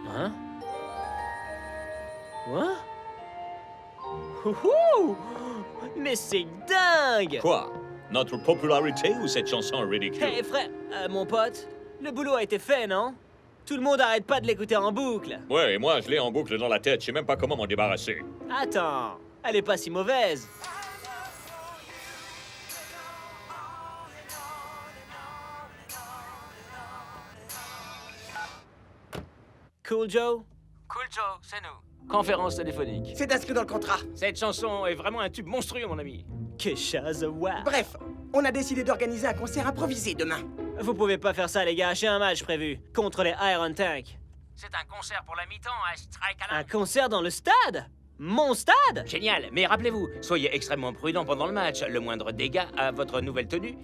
Hein? Quoi? Ouhou! Mais c'est dingue!
Quoi? Notre popularité ou cette chanson ridicule?
Hey frère, mon pote, le boulot a été fait, non? Tout le monde arrête pas de l'écouter en boucle.
Ouais, et moi je l'ai en boucle dans la tête, je sais même pas comment m'en débarrasser.
Attends, elle est pas si mauvaise. Cool Joe?
Cool Joe, c'est nous. Conférence téléphonique.
C'est inscrit dans le contrat.
Cette chanson est vraiment un tube monstrueux, mon ami.
Que chazawa.
Bref, on a décidé d'organiser un concert improvisé demain.
Vous pouvez pas faire ça, les gars. J'ai un match prévu contre les Iron Tank.
C'est un concert pour la mi-temps à Strike
Un concert dans le stade? Mon stade?
Génial, mais rappelez-vous, soyez extrêmement prudent pendant le match. Le moindre dégât à votre nouvelle tenue.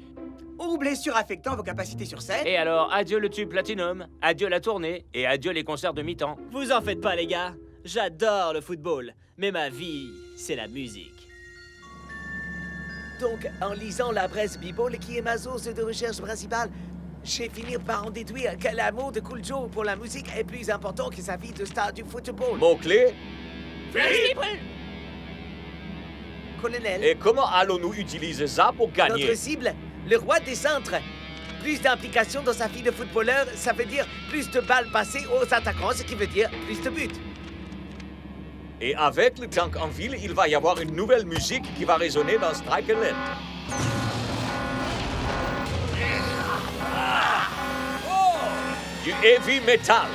Ou blessure affectant vos capacités sur scène.
Et alors, adieu le tube Platinum, adieu la tournée et adieu les concerts de mi-temps.
Vous en faites pas, les gars. J'adore le football, mais ma vie, c'est la musique.
Donc, en lisant la presse Bible, qui est ma source de recherche principale, j'ai fini par en déduire que l'amour de Cool Joe pour la musique est plus important que sa vie de star du football.
Mot-clé?
Colonel.
Et comment allons-nous utiliser ça pour gagner?
Notre cible, le roi des centres. Plus d'implication dans sa vie de footballeur, ça veut dire plus de balles passées aux attaquants, ce qui veut dire plus de buts.
Et avec le tank en ville, il va y avoir une nouvelle musique qui va résonner dans Strikerland. Du heavy metal.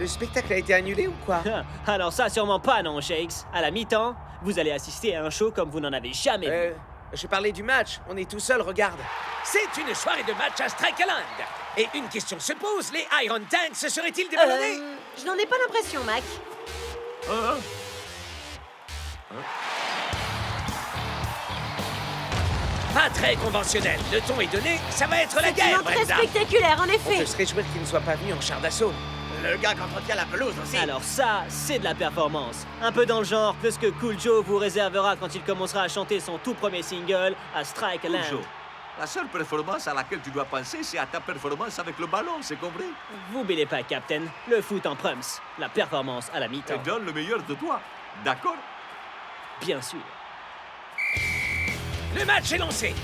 Le spectacle a été annulé ou quoi?
Alors ça, sûrement pas, non, Shakes. À la mi-temps, vous allez assister à un show comme vous n'en avez jamais vu.
Je parlais du match. On est tout seul, regarde. C'est une soirée de match à Strike Land. Et une question se pose, les Iron Tanks se seraient-ils déballonnés?
Je n'en ai pas l'impression, Mac.
Pas très conventionnel. Le ton est donné, ça va être la guerre,
C'est très
Brenda.
spectaculaire, en effet.
On peut se réjouir qu'il ne soit pas venu en char d'assaut.
Le gars qui entretient la pelouse aussi.
Alors ça, c'est de la performance. Un peu dans le genre que ce que Cool Joe vous réservera quand il commencera à chanter son tout premier single à Strike Land.
Joe, la seule performance à laquelle tu dois penser, c'est à ta performance avec le ballon, c'est compris?
Vous bêlez pas, Captain. Le foot en prums. La performance à la mi-temps.
Et donne le meilleur de toi, d'accord?
Bien sûr.
Le match est lancé.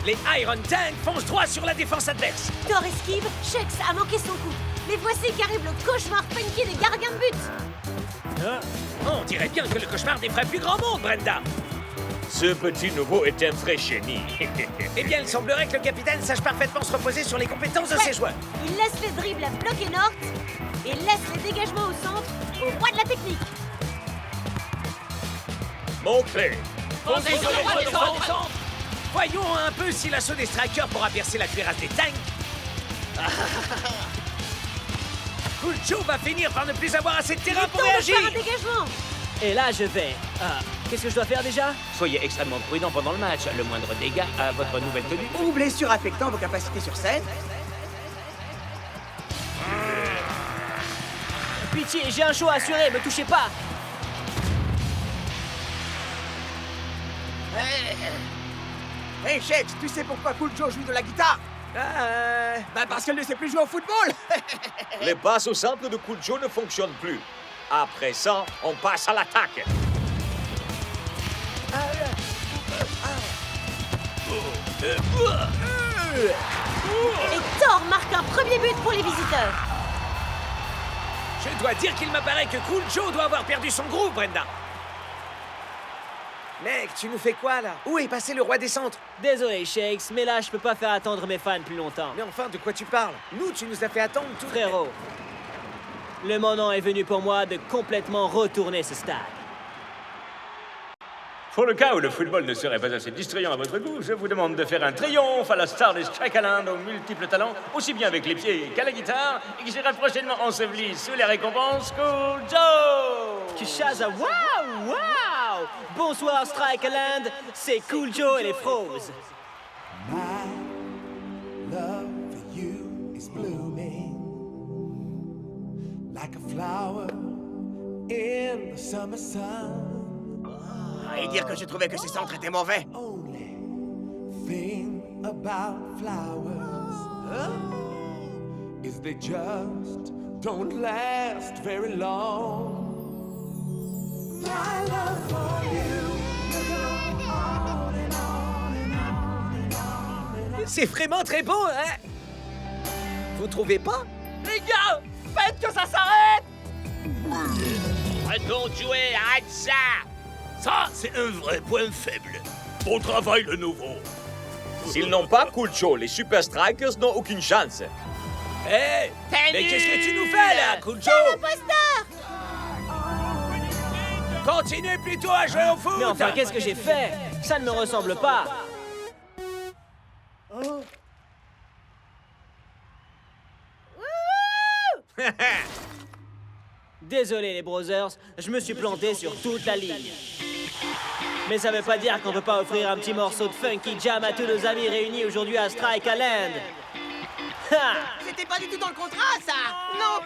Les Iron Tanks foncent droit sur la défense adverse.
Thor esquive, Shakes a manqué son coup. Mais voici qu'arrive le cauchemar funky des gardiens de but.
On dirait bien que le cauchemar défraie plus grand monde, Brenda.
Ce petit nouveau est un vrai génie.
Eh bien, il semblerait que le capitaine sache parfaitement se reposer sur les compétences de ses joueurs.
Il laisse les dribbles à Block et Nort et laisse les dégagements au centre au roi de la technique.
Mon clé.
Voyons un peu si l'assaut des Strikers pourra percer la cuirasse des tanks. Cool Joe va finir par ne plus avoir assez de terrain pour réagir.
Faire un dégagement.
Et là, je vais... qu'est-ce que je dois faire déjà?
Soyez extrêmement prudent pendant le match. Le moindre dégât à votre nouvelle tenue.
Ou blessure affectant vos capacités sur scène.
Pitié, j'ai un show à assurer, me touchez pas.
Hey Shakes, tu sais pourquoi Cool Joe joue de la guitare? Bah parce qu'elle ne sait plus jouer au football.
Les passes au centre de Cool Joe ne fonctionnent plus. Après ça, on passe à l'attaque.
Et Thor marque un premier but pour les visiteurs.
Je dois dire qu'il m'apparaît que Cool Joe doit avoir perdu son groupe, Brenda. Mec, tu nous fais quoi, là? Où est passé le roi des centres?
Désolé, Shakes, mais là, je peux pas faire attendre mes fans plus longtemps.
Mais enfin, de quoi tu parles? Nous, tu nous as fait attendre tout...
Frérot, le moment est venu pour moi de complètement retourner ce stade.
Pour le cas où le football ne serait pas assez distrayant à votre goût, je vous demande de faire un triomphe à la star des Strike Land aux multiples talents, aussi bien avec les pieds qu'à la guitare, et qui sera prochainement enseveli sous les récompenses Cool Joe!
Kishaza, waouh, waouh! Bonsoir Strike Land, c'est Cool Joe et les Froze.
Love for you is blooming like a flower in the summer sun.
Et dire que je trouvais que ces centres étaient mauvais.
Only thing about flowers is they just don't last very long. My love for you will go on and on and on and on and on.
C'est vraiment très beau, hein? Vous trouvez pas?
Les gars, faites que ça s'arrête! Arrêtons de jouer, arrête ça!
Ça, c'est un vrai point faible. Bon travail, le nouveau.
S'ils n'ont pas Cool Joe, les Super Strikers n'ont aucune chance.
Hé! Mais qu'est-ce que tu nous fais, là, Cool Joe? Continuez plutôt à jouer au foot!
Mais enfin, qu'est-ce que j'ai fait? Ça ne me ressemble pas. Désolé les brothers, je me suis planté sur toute la ligne. Mais ça veut pas dire qu'on peut pas offrir un petit morceau de funky jam à tous nos amis réunis aujourd'hui à Strike Land.
C'était pas du tout dans le contrat, ça. Non,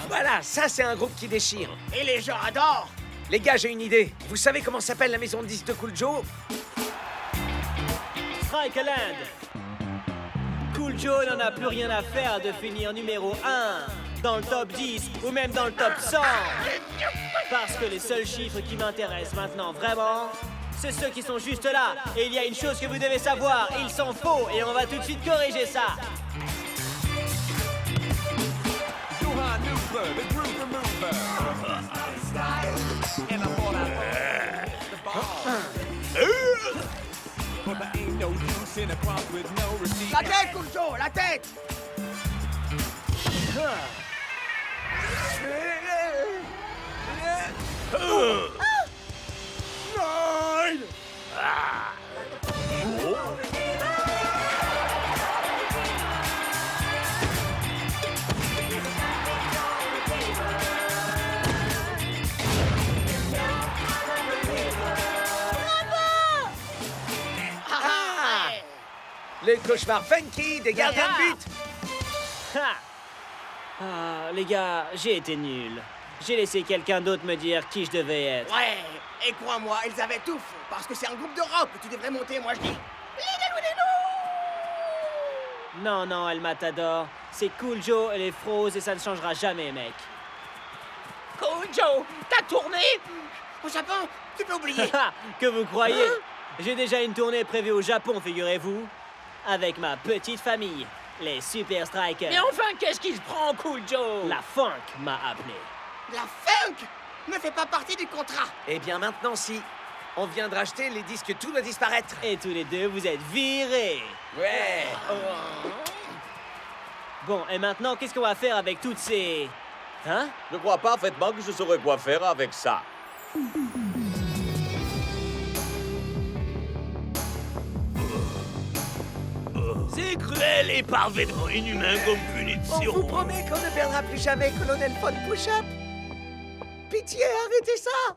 Voilà, ça c'est un groupe qui déchire.
Et les gens adorent.
Les gars, j'ai une idée. Vous savez comment s'appelle la maison de disques de Cool Joe?
Strike Land. Cool Joe n'en a plus rien à faire de finir numéro 1 dans le top 10 ou même dans le top 100. Parce que les seuls chiffres qui m'intéressent maintenant vraiment, c'est ceux qui sont juste là. Et il y a une chose que vous devez savoir, ils sont faux et on va tout de suite corriger ça.
Johan Newberg, the groove remover. And I thought I the ball. But there ain't no use in a cross with no receipt.
La tête, Cool Joe, la tête.
Nine!
Le cauchemar Funky des gardiens de but.
Ah, les gars, j'ai été nul. J'ai laissé quelqu'un d'autre me dire qui je devais être.
Ouais, et crois-moi, ils avaient tout faux, parce que c'est un groupe de rock que tu devrais monter, moi je dis.
Non, non, El Matador. C'est Cool Joe et les Froze et ça ne changera jamais, mec.
Cool Joe, t'as tourné
Au Japon, tu peux oublier.
Que vous croyez? J'ai déjà une tournée prévue au Japon, figurez-vous. Avec ma petite famille, les Super Strikers.
Mais enfin, qu'est-ce qu'il se prend, Cool Joe?
La funk m'a appelé.
La funk ne fait pas partie du contrat.
Eh bien maintenant, si. On vient de racheter les disques, tout doit disparaître.
Et tous les deux, vous êtes virés.
Ouais.
Bon, et maintenant, qu'est-ce qu'on va faire avec toutes ces... Hein?
Je crois parfaitement que je saurais quoi faire avec ça.
C'est cruel et parfaitement inhumain comme punition.
On vous promet qu'on ne perdra plus jamais Colonel Von Push-Up. Pitié, arrêtez ça.